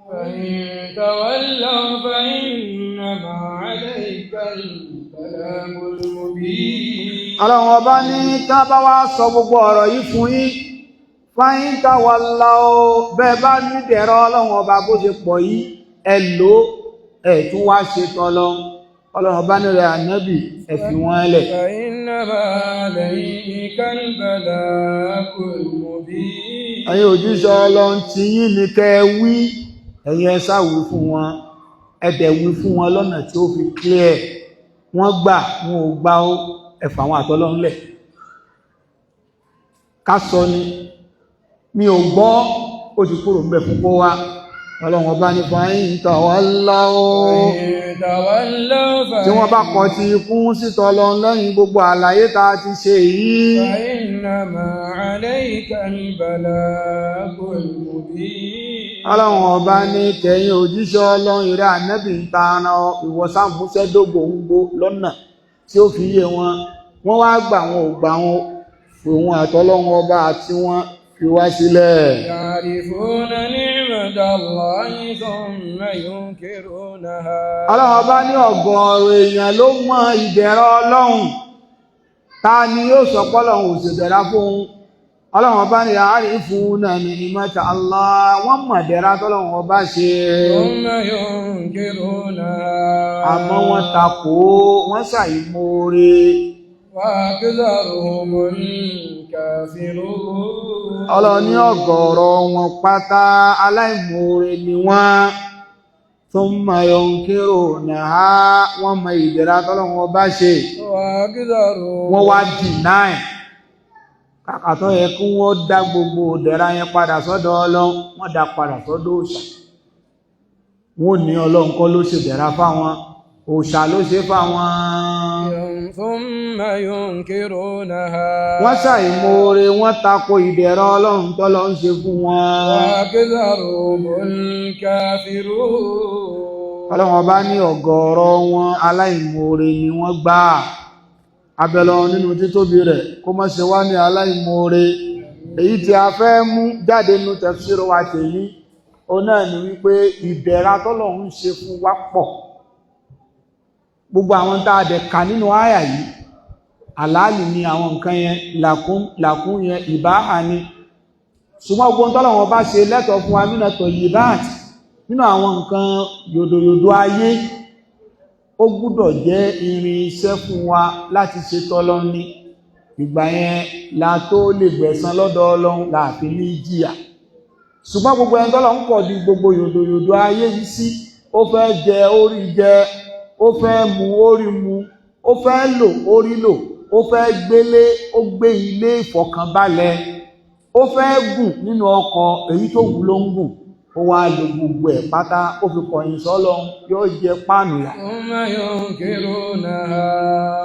fa in tawallaw fa innama alayka al-balagul mubin. Ọlọ́run ọba ní tá bá wá sọ gbogbo ọ̀rọ̀ yìí fún yín fáyín tàwàlá o bẹ́ẹ̀ bá ní dẹ̀rọ Ọlọ́run ọba bó ṣe pọ̀ yìí ẹ lò ẹ tún wá ṣe tọ́lọ Ọlọ́run ọba ní rẹ̀ ànábì ẹ fi wọ́n lẹ̀. ẹ̀yin òjíṣẹ́ Ọlọ́run tí yín ni kẹ́ ẹ wí ẹ̀yin ẹ sáwí fún wọn ẹ dẹ̀ wí fún wọn lọ́nà tí ó fi clear wọ́n gbà wọn ò gbà ó ẹ fà wọn àtọ́lọ́run lẹ̀ ká sọ ni mi ò gbọ́ ó ti kúrò ń bẹ̀ fún kó wá ọlọ́run ọba ní fàáyín tàwálláwó tí wọ́n bá kọ̀ tí kún sítọ̀ lọ lẹ́yìn gbogbo àlàyé ta ti ṣe yìí ọlọ́run ọba ní tẹ̀yìn òjíṣẹ́ ọlọ́run ìrẹ́ ànẹ́bì ń ta ara ìwọ̀sánfúnṣẹ́ dógbòǹgbò lọ́nà tí ó fi yé wọn wọ́n wá gbà wọn ò gbà wọn fòun àtọ́lọ́run ọba àti wọn fi wá sílẹ̀. Ya'rifuna ni'matallahi thumma yunkirunaha. Ọlọ́run bá ní ọ̀gọ̀ọ̀rọ̀ èèyàn ló mọ ìdẹ̀ra Ọlọ́run. Ta ni yóò sọ pé Ọlọ́run ò ṣèdẹ̀ra fún? Ọlọ́run bá ní ya'rifuna ni'matallahi, wọ́n mọ̀ ìdẹ̀ra tọ́lọ́run ọba ṣe. Thumma yunkirunaha. Àmọ́ wọ́n takò, wọ́n ṣàìmoore. Wa'aktharuhumul kafirun. Ọlọ́run ní ọ̀gọ̀ọ̀rọ̀ wọn pátá aláìmoore ni wọ́n. Thumma yunkirunaha, wọ́n mọ ìdẹ̀ra tọ́lọ́run ọba ṣe. Wọ́n wá deny. Kàkà tó yẹ kí wọ́n dá gbogbo ìdẹ̀ra yẹn padà sọ́dọ̀ Ọlọ́run, wọ́n dá padà sọ́dọ̀ òòṣà. Wọ́n ní Ọlọ́run kọ́ ló ṣe ìdẹ̀ra fáwọn, òòṣà ló ṣe fáwọn. Thumma yunkirunaha. Wọ́n ṣàìmoore, wọ́n tako ìdẹ̀ra Ọlọ́run tọ́lọ́ ń ṣe fún wọn. Wa'aktharuhumul kafirun. Ọlọ́run ọba ní ọ̀gọ̀ọ̀rọ̀ wọn aláìmoore ni wọ́n gbà. Abẹ́lọ nínú títóbi rẹ̀ kó má ṣe wá ní aláìmoore. Èyí tí a fẹ́ mú jáde nínú tafsir wa tèyí, ó náà ni wípé ìdẹ̀ra tọ́lọ́run ń ṣe fún wa pọ̀. Gbogbo àwọn tá a dẹ̀ kà nínú àyà yìí, àlàálì ni àwọn nǹkan yẹn, làkún yẹn, ìbáhà ni. Ṣùgbọ́n gbogbo tọ́lọ́run bá ṣe lẹ́tọ̀ọ́ fún wa nínú tọ̀yìbáàtì, nínú àwọn nǹkan yòdòyòdò ayé, ó gbúdọ̀ jẹ́ irin iṣẹ́ fún wa láti ṣe tọ́lọ́run ní. Ìgbà yẹn la tó lè gbẹ̀san lọ́dọ̀ Ọlọ́run láàfin ní jìyà. Ṣùgbọ́n gbogbo ẹni tọ́lọ́run pọ̀ di gbogbo yòdòyòdò ayé yìí sí, ó fẹ́ jẹ orí jẹ, ó fẹ́ mu orí mu, ó fẹ́ lò orí lò, ó fẹ́ gbélé ó gbé ilé ìfọ̀kànbalẹ̀, ó fẹ́ gùn nínú ọkọ̀ èyí tó wù ló ń gùn, ó wá lò gbogbo ẹ̀ pátá, ó fi kọ̀yìn sọ́lọ́run, yóò jẹ páànù yà. Thumma yunkirunaha.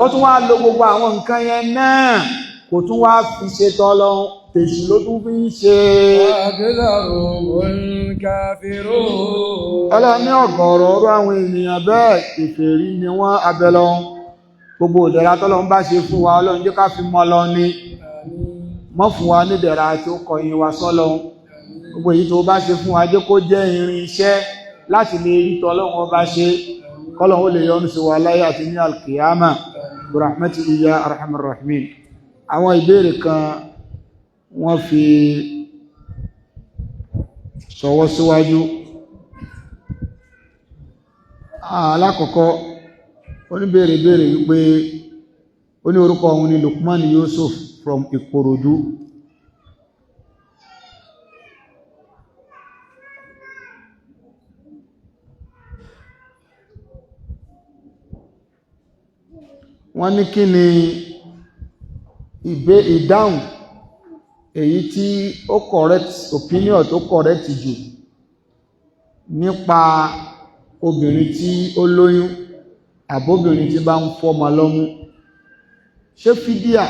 Ó tún wá lò gbogbo àwọn nǹkan yẹn náà, kò tún wá fi ṣe tọ́lọ́run, tèṣù ló tún fi ń ṣe. Wa'aktharuhumul kafirun. Ọlọ́run ní ọ̀gọ̀ọ̀rọ̀ ọ̀rọ̀ àwọn ènìyàn bẹ́ẹ̀ kèfèrí ni wọ́n. Abẹ́lọ́run gbogbo ìdẹ̀ra tọ́lọ́run bá ṣe fún wa, Ọlọ́run jẹ́ ká fi mọ́ lọ ní. Mọ́ fún wa ní ìdẹ̀ra tí ó kọ̀yìn wa sọ́lọ́run. Gbogbo èyí tó bá ṣe fún wa jẹ́ kó jẹ́ irin iṣẹ́ láti lè rí tọ́lọ́run ọba ṣe, kọ́lọ́run ó lè yọ́nú sí wa láyé àti ní alkiyama bi rahmatihi ya arhamar rahimin. Àwọn ìbéèrè kan wọ́n fi ṣọwọ́ síwájú. Alákọ̀ọ́kọ́ oníbéèrè wípé ó ní orúkọ òun ni Lukman Yusuf from Ikorodu. Wọ́n ní kí ni ìdáhùn èyí tí ó correct, opinion tó correct jù nípa obìnrin tí ó lóyún àbóbìnrin tí bá ń fọ́mọ lọ́mú. Ṣé fídíà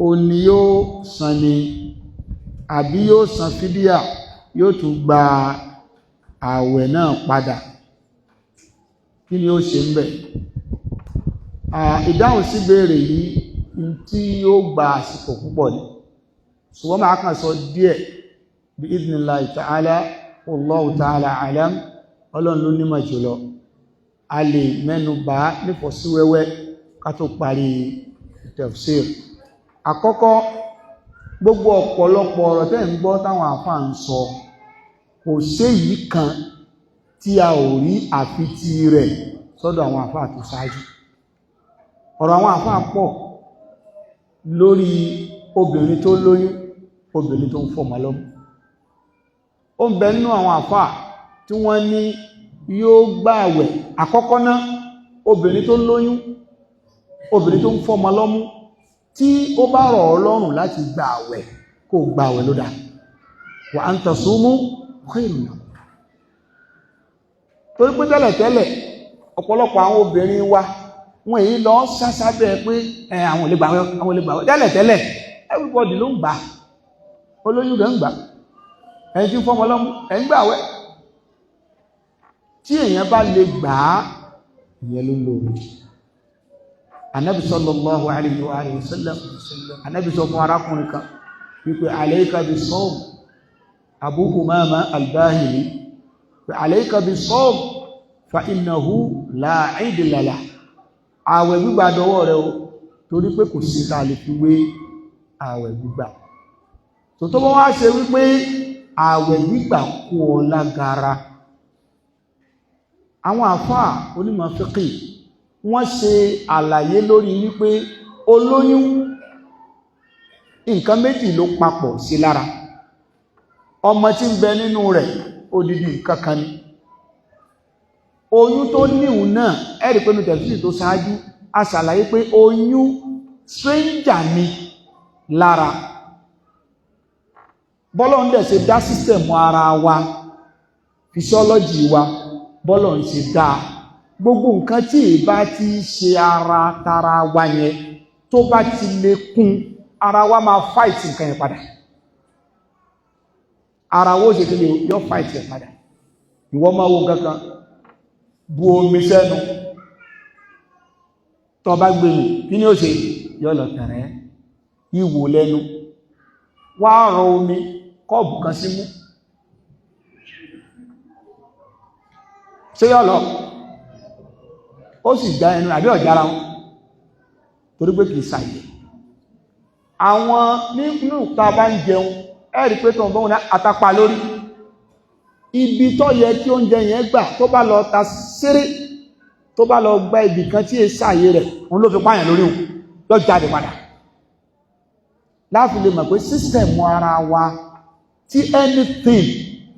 ó ní yóò san ni àbí yóò san fídíà yóò tún gba ààwẹ̀ náà padà? Kí ni ó ṣe ń bẹ̀? Ìdáhùn sí béèrè yìí tí yóò gba àsìkò púpọ̀ ni, ṣùgbọ́n máa kàn sọ díẹ̀ bí idhnillahi ta'ala, wallahu ta'ala alam. Ọlọ́run ló nímọ̀ jùlọ. A lè mẹ́nu bà nífọ̀síwẹ́wẹ́ ká tó parí tafsir. Àkọ́kọ́, gbogbo ọ̀pọ̀lọpọ̀ ọ̀rọ̀ tẹ́ ń gbọ́ táwọn àfáà ń sọ, kò séyìí kan tí a ò rí àfitì rẹ̀ sọ́dọ̀ àwọn àfáà tó ṣáájú. Ọ̀rọ̀ àwọn àfáà pọ̀ lórí obìnrin tó lóyún, obìnrin tó ń fọ́mọ lọ́mú. Ó ń bẹ nínú àwọn àfáà tí wọ́n ní yóò gbààwẹ̀. Àkọ́kọ́ náà, obìnrin tó lóyún, obìnrin tó ń fọ́mọ lọ́mú, tí ó bá rọ̀ ọ́ lọ́rùn láti gbààwẹ̀, kó gbààwẹ̀ ló dáa. Wa an tasumu khairun lakum. torí pé tẹ́lẹ̀tẹ́lẹ̀ ọ̀pọ̀lọpọ̀ àwọn obìnrin wa wọ́n èyí lọ sásábẹ́ pé àwọn olè gbàwẹ̀ tẹ́lẹ̀tẹ́lẹ̀ everybody ló ń gbà, olóyún rẹ̀ ń gbà, ẹni tí ń fọ́mọ lọ́mú ẹ̀ ń gbàwẹ̀. tí èèyàn bá lè gbà á ìyẹn ló lóore. Ànábì sallallahu alayhi wa sallam, Ànábì sọ fún arákùnrin kan wípé alayka bis-sawm, Abu Umama al-Bahili, alayka bis-sawm fa innahu la idla lahu. Àwẹ̀ gbígbà dọwọ́ rẹ̀ o, torí pé kò sí tá lè fi wé àwẹ̀ gbígbà. tó bá wá ṣe wípé àwẹ̀ gbígbà kú ọ lágara, àwọn àfáà onímọ̀ fíkì wọ́n ṣe àlàyé lórí wípé olóyún nǹkan méjì ló papọ̀ sí lára. Ọmọ tí ń bẹ nínú rẹ̀ odidi nǹkan kan ni. Oyún tó níhùn náà ẹ̀rí pé ní tẹ̀sílì tó ṣáájú a ṣàlàyé pé oyún stranger ni lára. Bọ́lọ̀ ń dẹ̀ ṣe dá sísẹ̀mù ara wa, physiology wa, bọ́lọ̀ ń ṣe dá gbogbo nǹkan tí ìbá ti ṣe ara tara wa yẹn tó bá ti lè kún ara wa máa fight nǹkan yẹn padà. Ara wo ṣe kí ni yọ fight yẹn padà. Ìwọ máa wo nǹkan kan, bu omi sẹ́nu, tó bá gbé mi kí ni ó ṣe yọ lọ tẹ̀rẹ̀ ìwò lẹ́nu, wá rọ omi kọ́ọ̀bù kan sí mú, ṣé yọ lọ ó sì já ẹnu àbí ọ̀jára wọn torí pé kìí ṣàyẹ̀. Àwọn nínú ta bá ń jẹun ẹ̀rí pé tó ń bọ́ wọn àtàpà lórí ibi tó yẹ kí oúnjẹ yẹn gbà tó bá lọ ta séré, tó bá lọ gba ibì kan tí è ṣàyè rẹ̀ òun ló fi pààyàn lórí òun lọ jáde padà. Láàfi lè mọ̀ pé sísẹ̀mù ara wa tí anything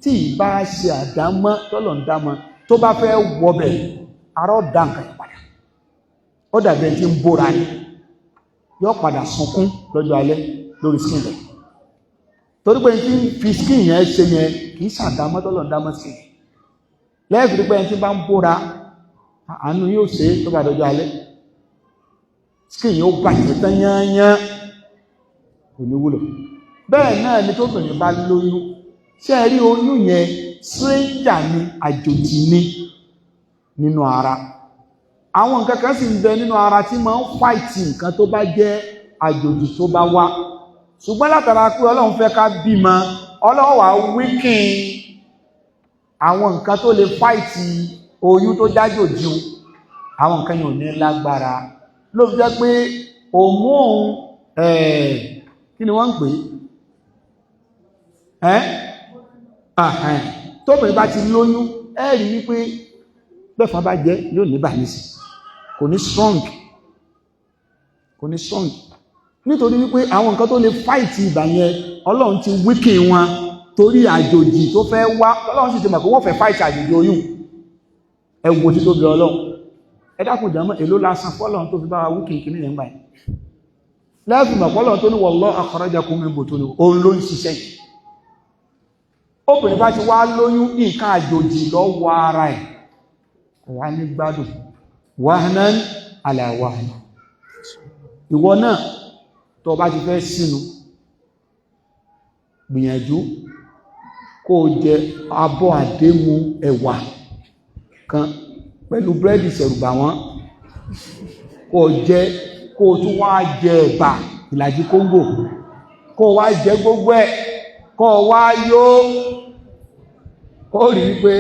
tí ìbá ṣe àdámọ́ tọ́lọ̀ ń dámọ́ tó bá fẹ́ wọbẹ̀ ara ọ̀dá nǹkan yẹn padà. Ó dàbí ẹni tí ń bóra ni yóò padà sunkún lọ́jọ́ alẹ́ lórí skin rẹ̀ torí pé tí ń fi skin yẹn ṣe yẹn kì í ṣàdámọ́ tọ́lọ̀ ń dámọ́ sí i. Lẹ́ẹ̀fì pé ẹni tí bá ń bóra àánú yóò ṣe tó bá dọjọ́ alẹ́ skin yóò bàjẹ́ tán yányán kò ní wúlò. Bẹ́ẹ̀ náà ni tó bìnrin bá lóyún, ṣé ẹ rí oyún yẹn stranger ni, àjòjì ni nínú ara. Àwọn nǹkan kan sì ń bẹ nínú ara tí máa ń fight nǹkan tó bá jẹ́ àjòjì tó bá wá. Ṣùgbọ́n látara pé Ọlọ́run fẹ́ ká bímọ, Ọlọ́run wá weaken àwọn nǹkan tó lè fight oyún tó jájòjì, àwọn nǹkan yìí ò ní lágbára. Ló fi jẹ́ pé hormone kí ni wọ́n ń pè é tóbìnrin bá ti lóyún ẹ rí wípé bẹ́fọn bá jẹ́ yóò ní bàníṣì, kò ní strong nítorí wípé àwọn nǹkan tó lè fight ìbà yẹn Ọlọ́run ti weaken wọn torí àjòjì tó fẹ́ wá. Ọlọ́run sì ti mọ̀ pé wọ́n fẹ́ fight àjòjì oyún. Ẹ wo tí tó bí Ọlọ́run, ẹ dákun jàmọ́ èló lásán fọ́lọ́run tó fi bá wa weaken kìíní yẹn gbà yẹn. Lẹ́fì mọ̀ fọ́lọ́run tó ní wallahu akhrajakum min butuni òun ló ń ṣiṣẹ́ yìí. Obìnrin bá ti wá lóyún nǹkan àjòjì lọ́wọ́ ara ẹ̀ kò wá ní gbádùn, wahnan ala wahn. Ìwọ náà tó bá ti fẹ́ sínú gbìyànjú kó jẹ abọ́ àdémú ẹ̀wà kan pẹ̀lú búrẹ́dì ṣẹ̀rùbà wọn, kó jẹ kó tún wá jẹ ẹ̀bà ìlàjì kóńgò, kó wá jẹ gbogbo ẹ̀, kó wá yó. Ó rí wípé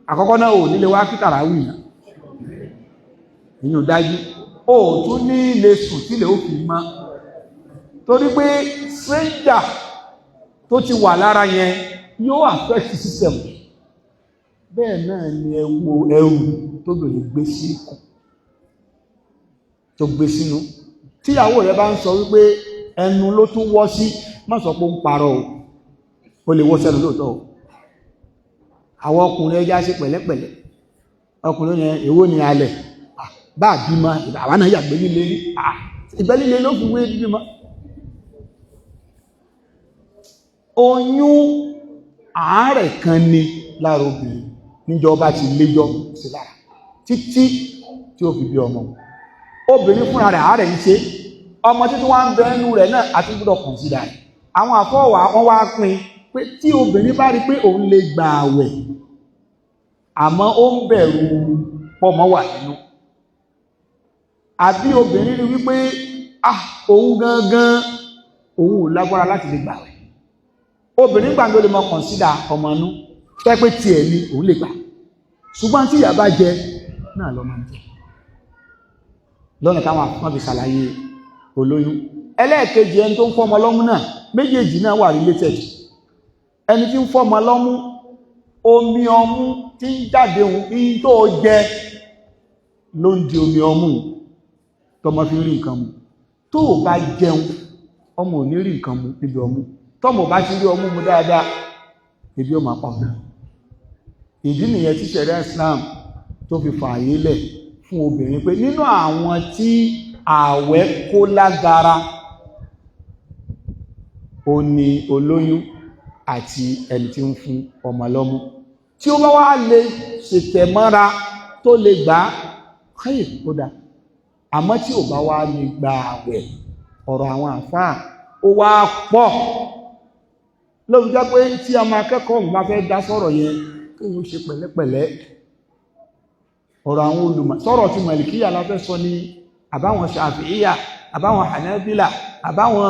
àkọ́kọ́ náà ò nílé wá kí tàràwì náà ìyún dájú, ó tún ní ilé sùn sílẹ̀ ó fi mọ́ torí pé stranger tó ti wà lára yẹn yóò affect system. Bẹ́ẹ̀ náà ni ẹrù tó gbèrè gbé sí ikùn tó gbé sínú. Tíyàwó rẹ̀ bá ń sọ wípé ẹnu ló tún wọ́ sí, má sọ pé ń parọ́ o lè wọ́ sẹ́nu lóòótọ́ o. Àwọn ọkùnrin ẹjá sí pẹ̀lẹ́pẹ̀lẹ́, ọkùnrin yẹn èwo ni alẹ̀ bá bímọ àwọn náà yàgbé líle rí, ìgbẹ́ líle ló fi wé bímọ. Oyún àárẹ̀ kan ni lára obìnrin, níjọba ti léjọ́ sí lára títí tí ó fi bí ọmọ. Obìnrin fúnra rẹ̀ àárẹ̀ ń ṣe ọmọ títí wá ń bẹ nínú rẹ̀ náà àti gbọ́dọ̀ kọ̀nsídà rẹ̀. Àwọn àfọwà wọ́n wá pín pé tí obìnrin bá rí pé òun lè gba àwẹ̀ àmọ́ ó ń bẹ̀rù pọ́mọ wà nínú, àbí obìnrin rí wípé òun gangan òun ò lágbára láti lè gbààwẹ̀, obìnrin gbà ló lè mọ kọ̀nsídà ọmọ inú tẹ́ pé tiẹ̀ ni òun lè gbà, ṣùgbọ́n tí ìyá bá jẹ náà lọ máa ń jẹ lọ́nà táwọn àfọ́n fi ṣàlàyé olóyún. Ẹlẹ́ẹ̀kejì ẹni tó ń fọ́mọ lọ́mú náà, méjèèjì náà wà related. Ẹni tí ń fọ́mọ lọ́mú, omi ọmú tí ń jáde òun kí tó jẹ ló ń di omi ọmú tọmọ fi rí nǹkan mu. Tó o bá jẹun ọmọ ò ní rí nǹkan mu níbi ọmú, tọmọ bá ti rí ọmú mu dáadáa ebi ó máa pa ọ̀nà. Ìdí nìyẹn tí ṣẹ̀ríà Islam tó fi fààyè lẹ̀ fún obìnrin pé nínú àwọn tí ààwẹ̀ kó lágara ó ní olóyún àti ẹni tí ń fún ọmọ lọ́mú. Tí ó bá wá lè ṣètẹ̀mọ́ra tó lè gbà káyè ó dá, àmọ́ tí ò bá wá lè gba ààwẹ̀, ọ̀rọ̀ àwọn àfáà ó wá pọ̀ lóbi jẹ́ pé tí a máa kẹ́kọ̀ọ́ bá fẹ́ dá sọ̀rọ̀ yẹn kí ó ṣe pẹ̀lẹ́pẹ̀lẹ́. Ọ̀rọ̀ àwọn olùmọ̀ sọ̀rọ̀ tí Màlìkíyà la fẹ́ sọ ní àbáwọn Ṣàfi'íyà àbáwọn Hànábílà àbáwọn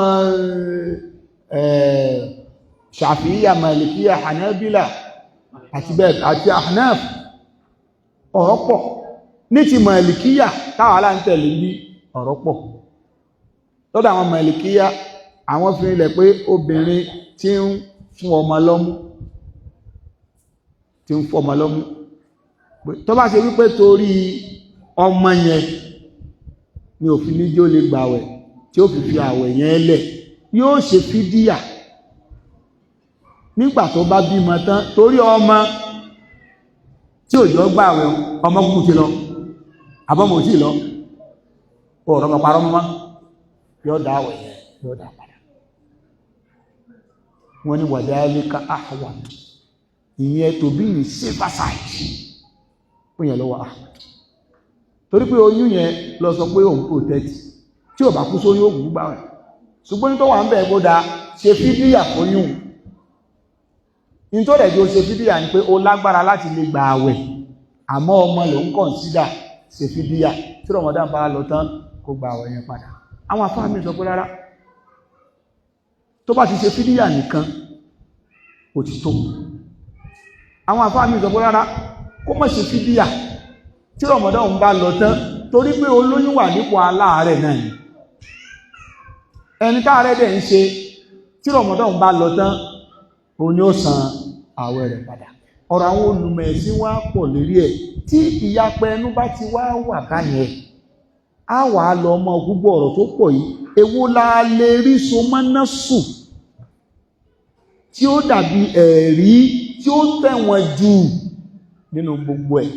Ṣàfi'íyà Màlìkíyà Hànábílà àti bẹ́ẹ̀ àti Ahnaf, ọ̀rọ̀ pọ̀. Ní ti Màlìkíyà táwọn aláǹtẹ̀lẹ̀ ní ọ̀rọ̀ pọ̀. Lọ́dọ̀ àwọn Màlìkíyà àwọn fi rinlẹ̀ pé obìnrin tí ń fún ọmọ lọ́mú tó bá ṣe wípé torí ọmọ yẹn ni òfin ní jó lè gbààwẹ̀ tí ó fi àwẹ̀ yẹn lẹ̀, yóò ṣe fídíà nígbà tó bá bímọ tán, torí ọmọ tí òjò gbààwẹ̀ ọmọ kúkú ti lọ àbọ́mọ̀ tí lọ ọ̀rọ̀ mọ̀ parọ́ mọ́ yóò dá àwẹ̀ yẹn yóò dá padà. Wọ́n ní wadhalika ahwat, ìyẹn tó bí ní safer side ó yẹn lọ́wọ́ Ahmad, torí pé oyún yẹn lọ sọ pé òun protect tí ò bá kú sórí òògùn gbà rẹ̀, ṣùgbọ́n ní tó wà ń bẹ̀ kó da ṣe fídíà fóyún. Ní tó rẹ̀ bí ó ṣe fídíà ni pé ó lágbára láti lè gba àwẹ̀ àmọ́ ọmọ ló ń consider ṣe fídíà, tí Ramadan bá lọ tán kó gba àwẹ̀ yẹn padà. Àwọn afá mi sọ pé rárá, tó bá ti ṣe fídíà nìkan ó ti tó. Àwọn afá mi sọ pé rárá, kó má ṣe fídíà tí Ramadan bá lọ tán, torí pé olóyún wà nípò aláàárẹ̀ náà ni. Ẹni táàrẹ̀ dẹ̀ ń ṣe tí Ramadan bá lọ tán òun ni ó san àwẹ̀ rẹ̀ padà. Ọ̀rọ̀ àwọn olùmọ̀ ẹ̀sìn wá pọ̀ lérí ẹ̀. Tí ìyapẹ ẹnu bá ti wá wà báyẹn, á wà á lọ ọmọ gbogbo ọ̀rọ̀ tó pọ̀ yìí, èwo la lè rí so mọ́ná sùn tí ó dàbí ẹ̀rí tí ó tẹ̀wọ̀n jù nínú gbogbo ẹ̀.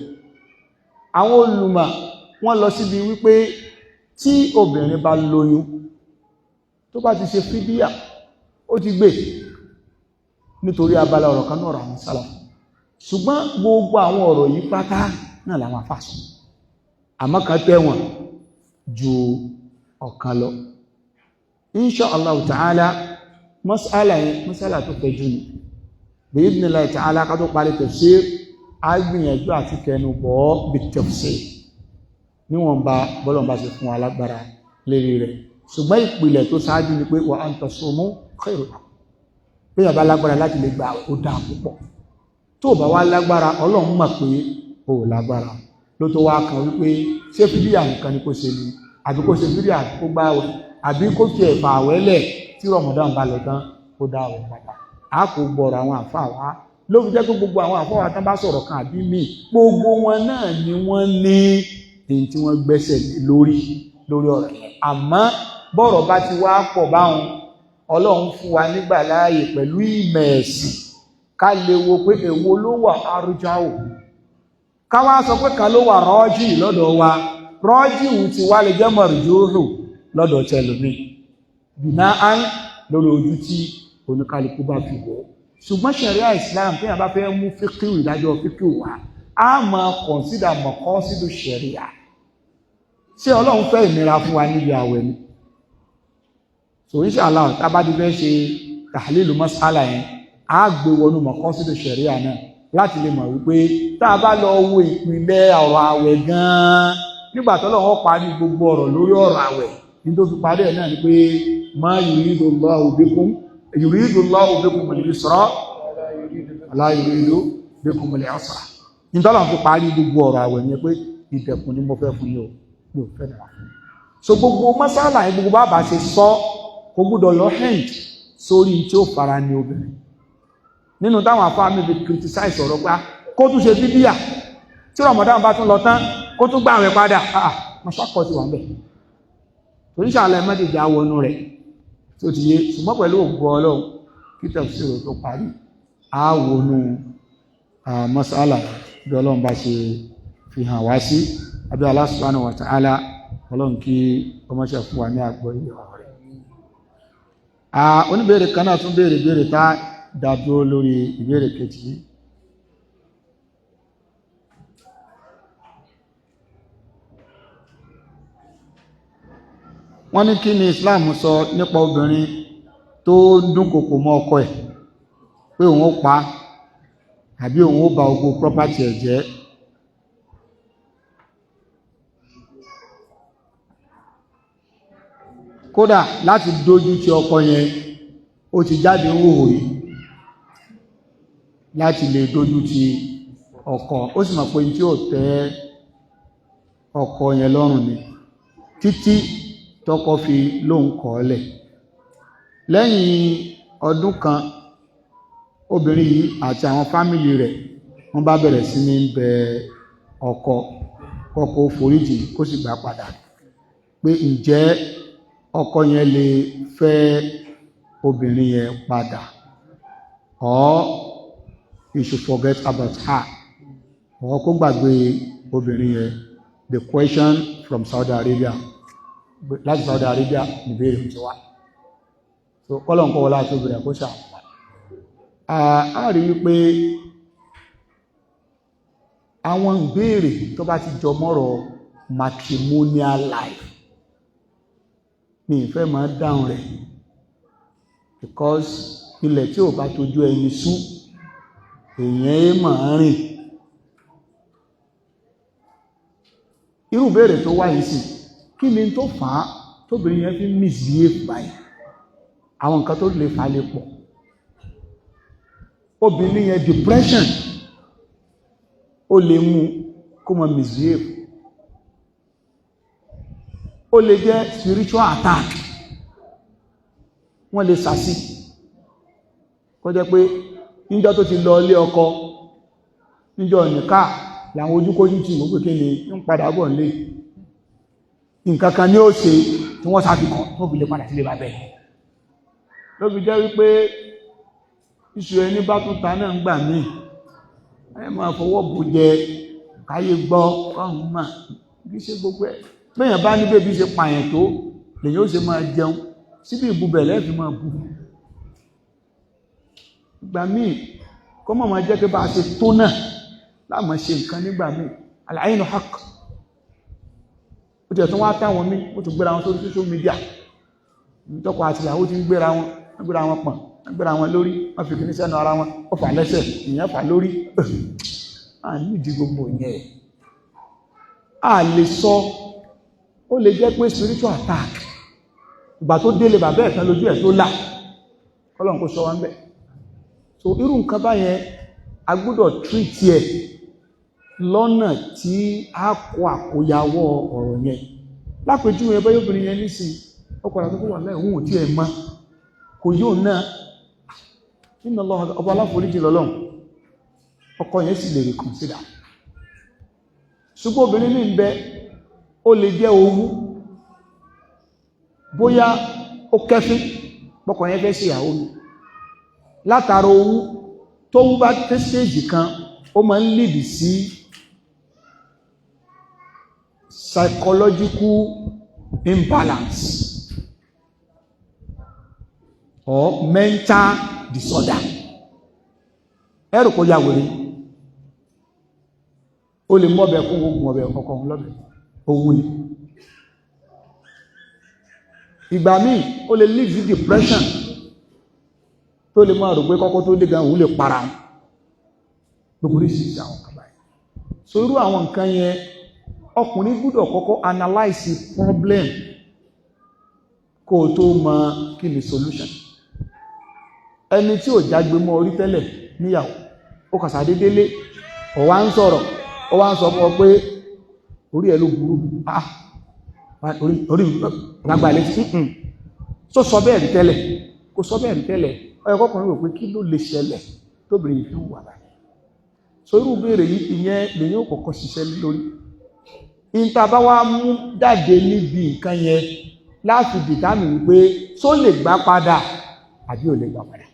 Àwọn olùmọ̀ wọ́n lọ síbi wípé tí obìnrin bá lóyún tó bá ti ṣe fídíà ó ti gbé nítorí abala ọ̀rọ̀ kan náà àwọn sálà, ṣùgbọ́n gbogbo àwọn ọ̀rọ̀ yìí pátá náà làwọn afásọ, àmọ́ kan tẹ̀wọ̀n ju ọ̀kan lọ. Insha Allah ta'ala mas'ala tó fẹ́ jù ní bi idhnillahi ta'ala ká tó parí tafsir a gbìyànjú àti kẹnu bọ́ bí tafsir níwọ̀nba bọ́lọ̀mbá ṣe fún alágbára lérí rẹ̀. Ṣùgbọ́n ìpìlẹ̀ tó ṣáájú ni pé wa an tasumu khairun lakum, pé yàbá lágbára láti lè gba ó dáa púpọ̀. Tó bá wá lágbára, Ọlọ́run mọ̀ pé ó lágbára ló tó wá kan wípé ṣé fídíà nìkan ni kó ṣe ni, àbí kó ṣe fídíà kó gbààwẹ̀, àbí kó fi ẹ̀fà àwẹ́lẹ̀ tí Ramadan bá lọ tán kó dá àwẹ̀ padà. A kò gbọ́rọ̀ àwọn àfáà wá ló fi jẹ́ pé gbogbo àwọn àfáà wá tán bá sọ̀rọ̀ kan àbí míì, gbogbo wọn náà ni wọ́n ní èyí tí wọ́n gbẹ́sẹ̀ lórí ọ̀rọ̀ yẹn. Àmọ́ bọ́rọ̀ bá ti wá pọ̀ báwọn, Ọlọ́run fún wa nígbà láàyè pẹ̀lú ìmọ̀ ẹ̀sìn ká lè wo pé èwo ló wà arújáwò, ká wá sọ pé kan ló wà rọ́jì lọ́dọ̀ wa, rọ́jì ti wá lè jẹ́ mọ̀rùjúrù lọ́dọ̀ tẹlòmí bìnà án lórí ojú tí oníkálukú bá fi wọ́. ṣùgbọ́n ṣẹ̀ríà Islam tí wọ́n bá fẹ́ mú fíkíù ìdájọ́ fíkíù wá a máa kọ̀nsídà mọ̀kọ́ sídò ṣẹ̀ríà. Ṣé Ọlọ́run fẹ́ ìnira fún wa níbi àwẹ̀ ni? So inshallah tá bá ti fẹ́ ṣe tahlilu mas'ala yẹn a gbé wọnú mọ̀kọ́ sídò ṣẹ̀ríà náà láti lè mọ̀ wípé tá a bá lọ wo ìpìlẹ̀ ọ̀rọ̀ àwẹ̀ gan-an nígbà t'Ọlọ́run parí gbogbo ọ̀rọ̀ lórí ọ̀rọ̀ àwẹ̀ ní tó fi parí ẹ̀ náà ni pé ma yuridullahu bikum al-yusra wala yuridu bikum al-usra. Ní t'Ọlọ́run fi parí gbogbo ọ̀rọ̀ àwẹ̀ ni pé ìdẹ̀kùn ni mo fẹ́ fún yín o, mi ò fẹ́ nira fún yín. So gbogbo masala yẹn gbogbo bàbá ṣe sọ kò gbọ́dọ̀ lọ hẹ́ǹd sórí tí ó fara ní obìnrin. Nínú táwọn afá mi fi criticize ọ̀rọ̀ pé kó tún ṣe bídíà tí Ramadan bá tún lọ tán kó tún gbà rẹ̀ padà mọ́ṣákọ̀ ti wà ń bẹ̀. Torí ṣàlẹ̀ mẹ́tẹ̀ẹ̀jà wọnú rẹ̀ tí ó ti yé ṣùgbọ́n pẹ̀lú ògbó Ọlọ́run kí tafsir tó parí á wọnú masala bí Ọlọ́run bá ṣe fi hàn wá sí àbí Allah subhanahu wa ta'ala Ọlọ́run kí ọmọṣẹ́ fún wa ní àgbọ̀ ìyọ̀ rẹ̀. Oníbèrè kan náà tún béèrè tá dádúró lórí ìbéèrè kejì. Wọ́n ní kí ni Islam sọ nípa obìnrin tó dúnkòkò mọ́ ọkọ ẹ̀ pé òun ó pa àbí òun ó ba gbogbo property ẹ̀ jẹ́. Kódà láti dójú ti ọkọ yẹn ó ti jáde wòhò yìí láti lè dójú ti ọkọ, ó sì mọ̀ pé tí ó tẹ́ ọkọ yẹn lọ́rùn ni títí tọkọ fi lóhùn kọ̀ọ́lẹ̀. Lẹ́yìn ọdún kan obìnrin yìí àti àwọn fámìlì rẹ̀ wọ́n bá bẹ̀rẹ̀ sí ní bẹ ọkọ kọ́kọ́ foríjì kó sì gbà padà pé ǹjẹ́ ọkọ yẹn lè fẹ́ obìnrin yẹn padà or you should forget about her or kó gbàgbé obìnrin yẹn. The question from Saudi Arabia, láti Saudi Arabia níbèrè ti wá. So kọ́lọ̀nkọ́ wọlá tó bẹ̀rẹ̀ kó ṣàpá. A rí wípé àwọn ìbéèrè tó bá ti jọ mọ́rọ̀ matrimonial life ní ìfẹ́ máa dáhùn rẹ̀ because ilẹ̀ tí ò bá tójú ẹni sú èèyàn máa rìn. Irú ìbéèrè tó wáyé sí kí ni tó fà á tóbìnrin yẹn fi misbehave báyìí, àwọn nǹkan tó lè fà á lè pọ̀. Obìnrin yẹn depression ó lè mú kó má misbehave, ó lè jẹ́ spiritual attack, wọ́n lè sàsí kó jẹ́ pé níjọ́ tó ti lọ ilé ọkọ níjọ́ nìka làwọn ojúkójú tí wọ́n pè kí ni ń padà bọ̀ nílé nǹkan kan ní ó ṣe tí wọ́n sáfikàn tó fi lè padà sílé bàbẹ́. Ló fi jẹ́ wípé iṣu ẹni bá tún ta náà ń gbà míì ẹ máa fọwọ́ bò jẹ káyé gbọ́ ọ̀hún mà bí ṣe gbogbo ẹ̀ péyàn bá ní bébí ṣe pààyàn tó lèyìn ó ṣe máa jẹun síbi ìbúbẹ̀ lẹ́ẹ̀fì máa bú. Ìgbà míì kó mọ̀ máa jẹ́ pé bá a ṣe tó náà láàmọ́ ṣe nǹkan nígbà míì al-aynu haqq. Ó ti ẹ̀tún wá táwọn mí ó tún gbéra wọn sórí social media ìtọ́kọ̀ àti ìyàwó ti ń gbéra wọn pọ̀n wọ́n gbéra wọn lórí wọ́n fi kìíní sẹ́nu ara wọn ó fà lẹ́sẹ̀ ìyẹn fà lórí. A nídìí gbogbo yẹn a lè sọ, ó lè jẹ́ pé spiritual attack ìgbà tó délé bàbá ẹ̀kan lójú ẹ̀ tó là Ọlọ́run kó sọ wá ń bẹ̀. So irú nǹkan báyẹn a gbọ́dọ̀ treat ẹ̀ lọ́nà tí a kó àkóyawọ́ ọ̀rọ̀ yẹn. Lápèjúwe ẹ báyọ̀ obìnrin yẹn nísìn ọkọ̀ àti ọkọ̀ wà láì òun ò tí ẹ̀ mọ́ kò yóò náà nínú ọba aláforíjì lọ́lọ́run ọkọ yẹn sì lè reconsider. Ṣùgbọ́n obìnrin ní ìbẹ́ ó lè jẹ́ owú bóyá ó kẹfín pọ́kọ̀ yẹn fẹ́ sí ìyàwó mi látara owú tó wú bá tẹ́ stage kan ó máa ń lead sí psychological imbalance or mental disorder. ẹrù kó yà wèrè ó lè mọ́bẹ̀ kún ogun ọbẹ̀ ọkọ̀ lọ́bẹ̀ owó ni ìgbà míì ó lè lead to depression tó lè máa rò pé kọ́kọ́ tó dé gan òun lè para gbogbo oríṣiríṣi àwọn kan báyìí so irú àwọn nǹkan yẹn ọkùnrin gbọ́dọ̀ kọ́kọ́ analyse problem kó o tó mọ kí ni solution ẹni tí ò jágbe mọ́ orí tẹ́lẹ̀ níyàwó ó kàsà dédélé ó wá ń sọ̀rọ̀ ó wá ń sọ fún ọ pé orí ẹ̀ ló burú orí lágbà ilé tí tó sọ bẹ́ẹ̀ rí tẹ́lẹ̀ kò sọ bẹ́ẹ̀ rí tẹ́lẹ̀ ọyọ kọkùnrin rò pé kí ló lè ṣẹlẹ̀ tóbìnrin fi wà láyé so irú béèrè yìí ìyẹn lèyìn ò kọ́kọ́ ṣiṣẹ́ lórí ìta bá wá mú jáde níbi nǹkan yẹn láti dìtámì wípé só lè gbà padà àbí ò lè gbà padà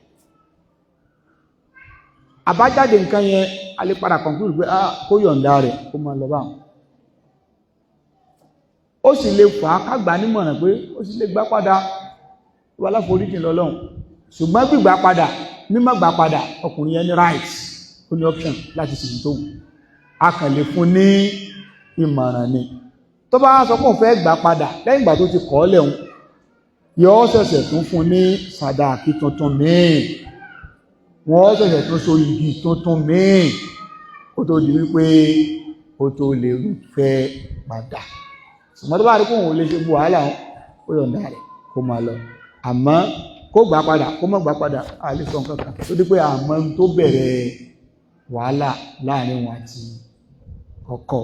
àbájáde nǹkan yẹn a lè padà conclude pé kó yọ̀ǹda rẹ̀ kó máa lọ báwọn ó sì lè fà á kágbà nímọ̀ràn pé ó sì lè gbà padà wà láforíjì lọ́lọ́run ṣùgbọ́n gbígbà padà mímọ́ gbà padà ọkùnrin yẹn ní right ó ní option láti sì tó wù a kàn lè fún ní ìmọ̀ràn ni tó bá sọ pé òun fẹ́ gbà padà lẹ́yìn ìgbà tó ti kọ̀ ọ́ lẹ́hun yóò ṣẹ̀ṣẹ̀ tún fún ní sàdáàkì tuntun míì wọ́n ṣẹ̀ṣẹ̀ tún so igi tuntun míì ó tó di wípé ó tó lè fẹ́ padà ṣùgbọ́n tó bá rí pé òun lè ṣe bu wàhálà ó yọ̀ǹda rẹ̀ kó máa lọ àmọ́ kó gbà padà kó má gbà padà a lè sọ nǹkan kan tó di pé àmọ́ tó bẹ̀rẹ̀ wàhálà láàrin wọn àti ọkọ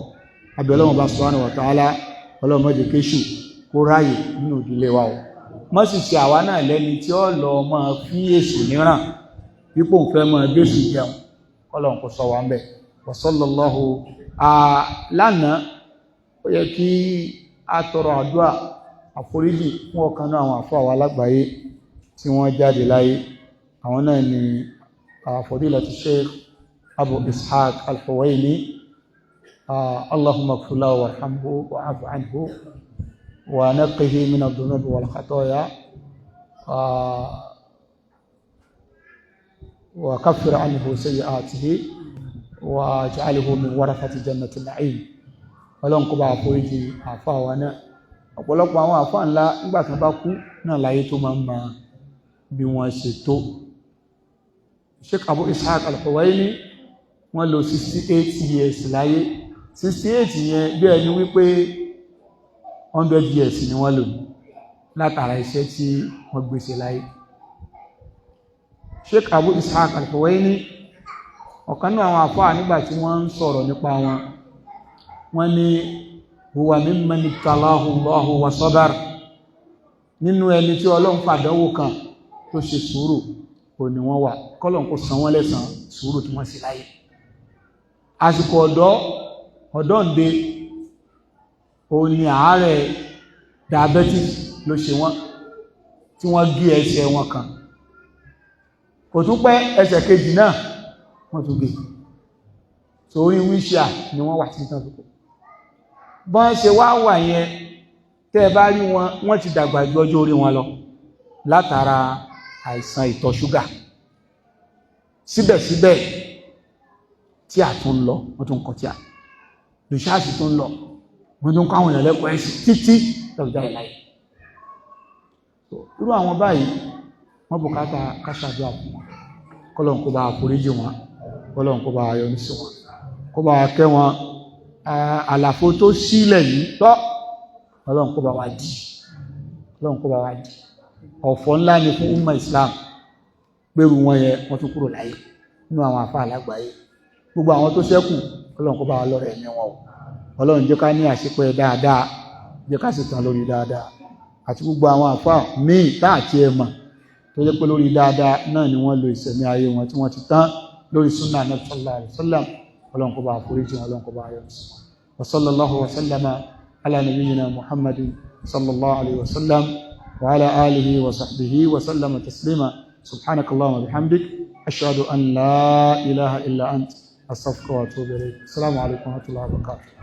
àbí Ọlọ́run bá subhanahu wa ta'ala Ọlọ́run má jẹ́ kéṣù kó ráyè nínú ìdílé wa o má sì ṣe àwa náà lẹ́ni tí ó lọ máa fi èṣù níran pípò ń fẹ́ máa gbèsù jẹun Ọlọ́run kó sọ wa ń bẹ̀ wa sallallahu lánàá ó yẹ kí a tọrọ àdúrà àforíjì fún ọ̀kan náà àwọn àfọ́ àwọn alágbàáyé tí wọ́n jáde láyé àwọn náà ni fadilatu Sheikh Abu Ishaq Al-Huwaini Allahumma ighfir lahu warhamhu wa'fu anhu wa naqqihi min adh-dhunubi wal khataaya wa kaffir anhu sayyi'atihi waj'alhu min warathati jannati an-na'im Ọlọ́run kó bá àforíjì àfá wa náà ọ̀pọ̀lọpọ̀ àwọn àfá ńlá nígbà tí wọ́n bá kú náà láyé tó máa ń ma bí wọ́n ṣe tó Sheikh Abu Ishaq Al-Huwaini wọ́n lò 68 years láyé 68 yẹn bí ẹni wípé 100 years ni wọ́n lò látara iṣẹ́ tí wọ́n gbèsè láyé Sheikh Abu Ishaq Al-Huwaini ọ̀kan náà àwọn àfá nígbà tí wọ́n ń sọ̀rọ̀ nípa wọn wọ́n ní huwa mimman ibtalahu Allahu wa sabar nínú ẹni tí Ọlọ́run fàdánwò kan tó ṣe sùúrù ò ní wọ́n wà kọ́lọ̀n kó san wọ́n lẹ́san sùúrù tí wọ́n sì láyé àsìkò ọ̀dọ́ ǹdẹ ò ní àárẹ̀ diabetes ló ṣe wọ́n tí wọ́n gé ẹsẹ̀ wọn kan kò tún pẹ́ ẹsẹ̀ kejì náà wọ́n tún gé so orí wíṣíà ni wọ́n wà tí tán fi kò bọ́n ṣe wá wà yẹn tẹ́ bá rí wọn wọ́n ti dàgbà ju ọjọ́ orí wọn lọ látara àìsàn ìtọ̀ ṣúgà síbẹ̀síbẹ̀ tí a tún lọ wọ́n tún kọ tí a lùṣáàsì tún lọ wọ́n tún káwọn èèyàn lẹ́kọ̀ọ́ ẹ̀sìn títí lọ́gbà ìláyé irú àwọn báyìí wọ́n bùkátà káṣàdúrà fún wọn kọ́lọ̀n kó bá foríjì wọn kọ́lọ̀n kó bá yọ́nú sí wọn kó bá kẹ́ wọn àlàfo tó sílẹ̀ yìí tọ́ Ọlọ́run kó bá wá dì Ọlọ́run kó bá wá dì ọ̀fọ̀ ńlá ni fún umma Islam pẹ̀rù wọn yẹ wọ́n tún kúrò láyé nínú àwọn àfáà lágbàáyé gbogbo àwọn tó ṣẹ́kù Ọlọ́run kó bá wá lọ́rẹ̀ ẹ̀mí wọn Ọlọ́run jẹ́ ká ní àṣepẹ́ dáadáa jẹ́ ká sì tàn lórí dáadáa àti gbogbo àwọn àfáà míì táàtì ẹ̀mà tó jẹ́ pé lórí dáadáa náà ni wọ́n lo ìṣẹ̀mí ayé wọn tí wọ́n ti tán lórí Sunnah Nabi sallallahu alaihi wasallam Ọlọ́run kó bá foríjì wọn Ọlọ́run kó bá yọ́nú sí wọn wa sallallahu wa sallama ala nabiyyina Muhammadin sallallahu alaihi wasallam wa ala alihi wa sahbihi wa sallama taslima subhanakallahumma wa bihamdik ashhadu an la ilaha illa ant astaghfiruka wa atubu ilayk assalamu alaikum wa rahmatullahi wa barakatuh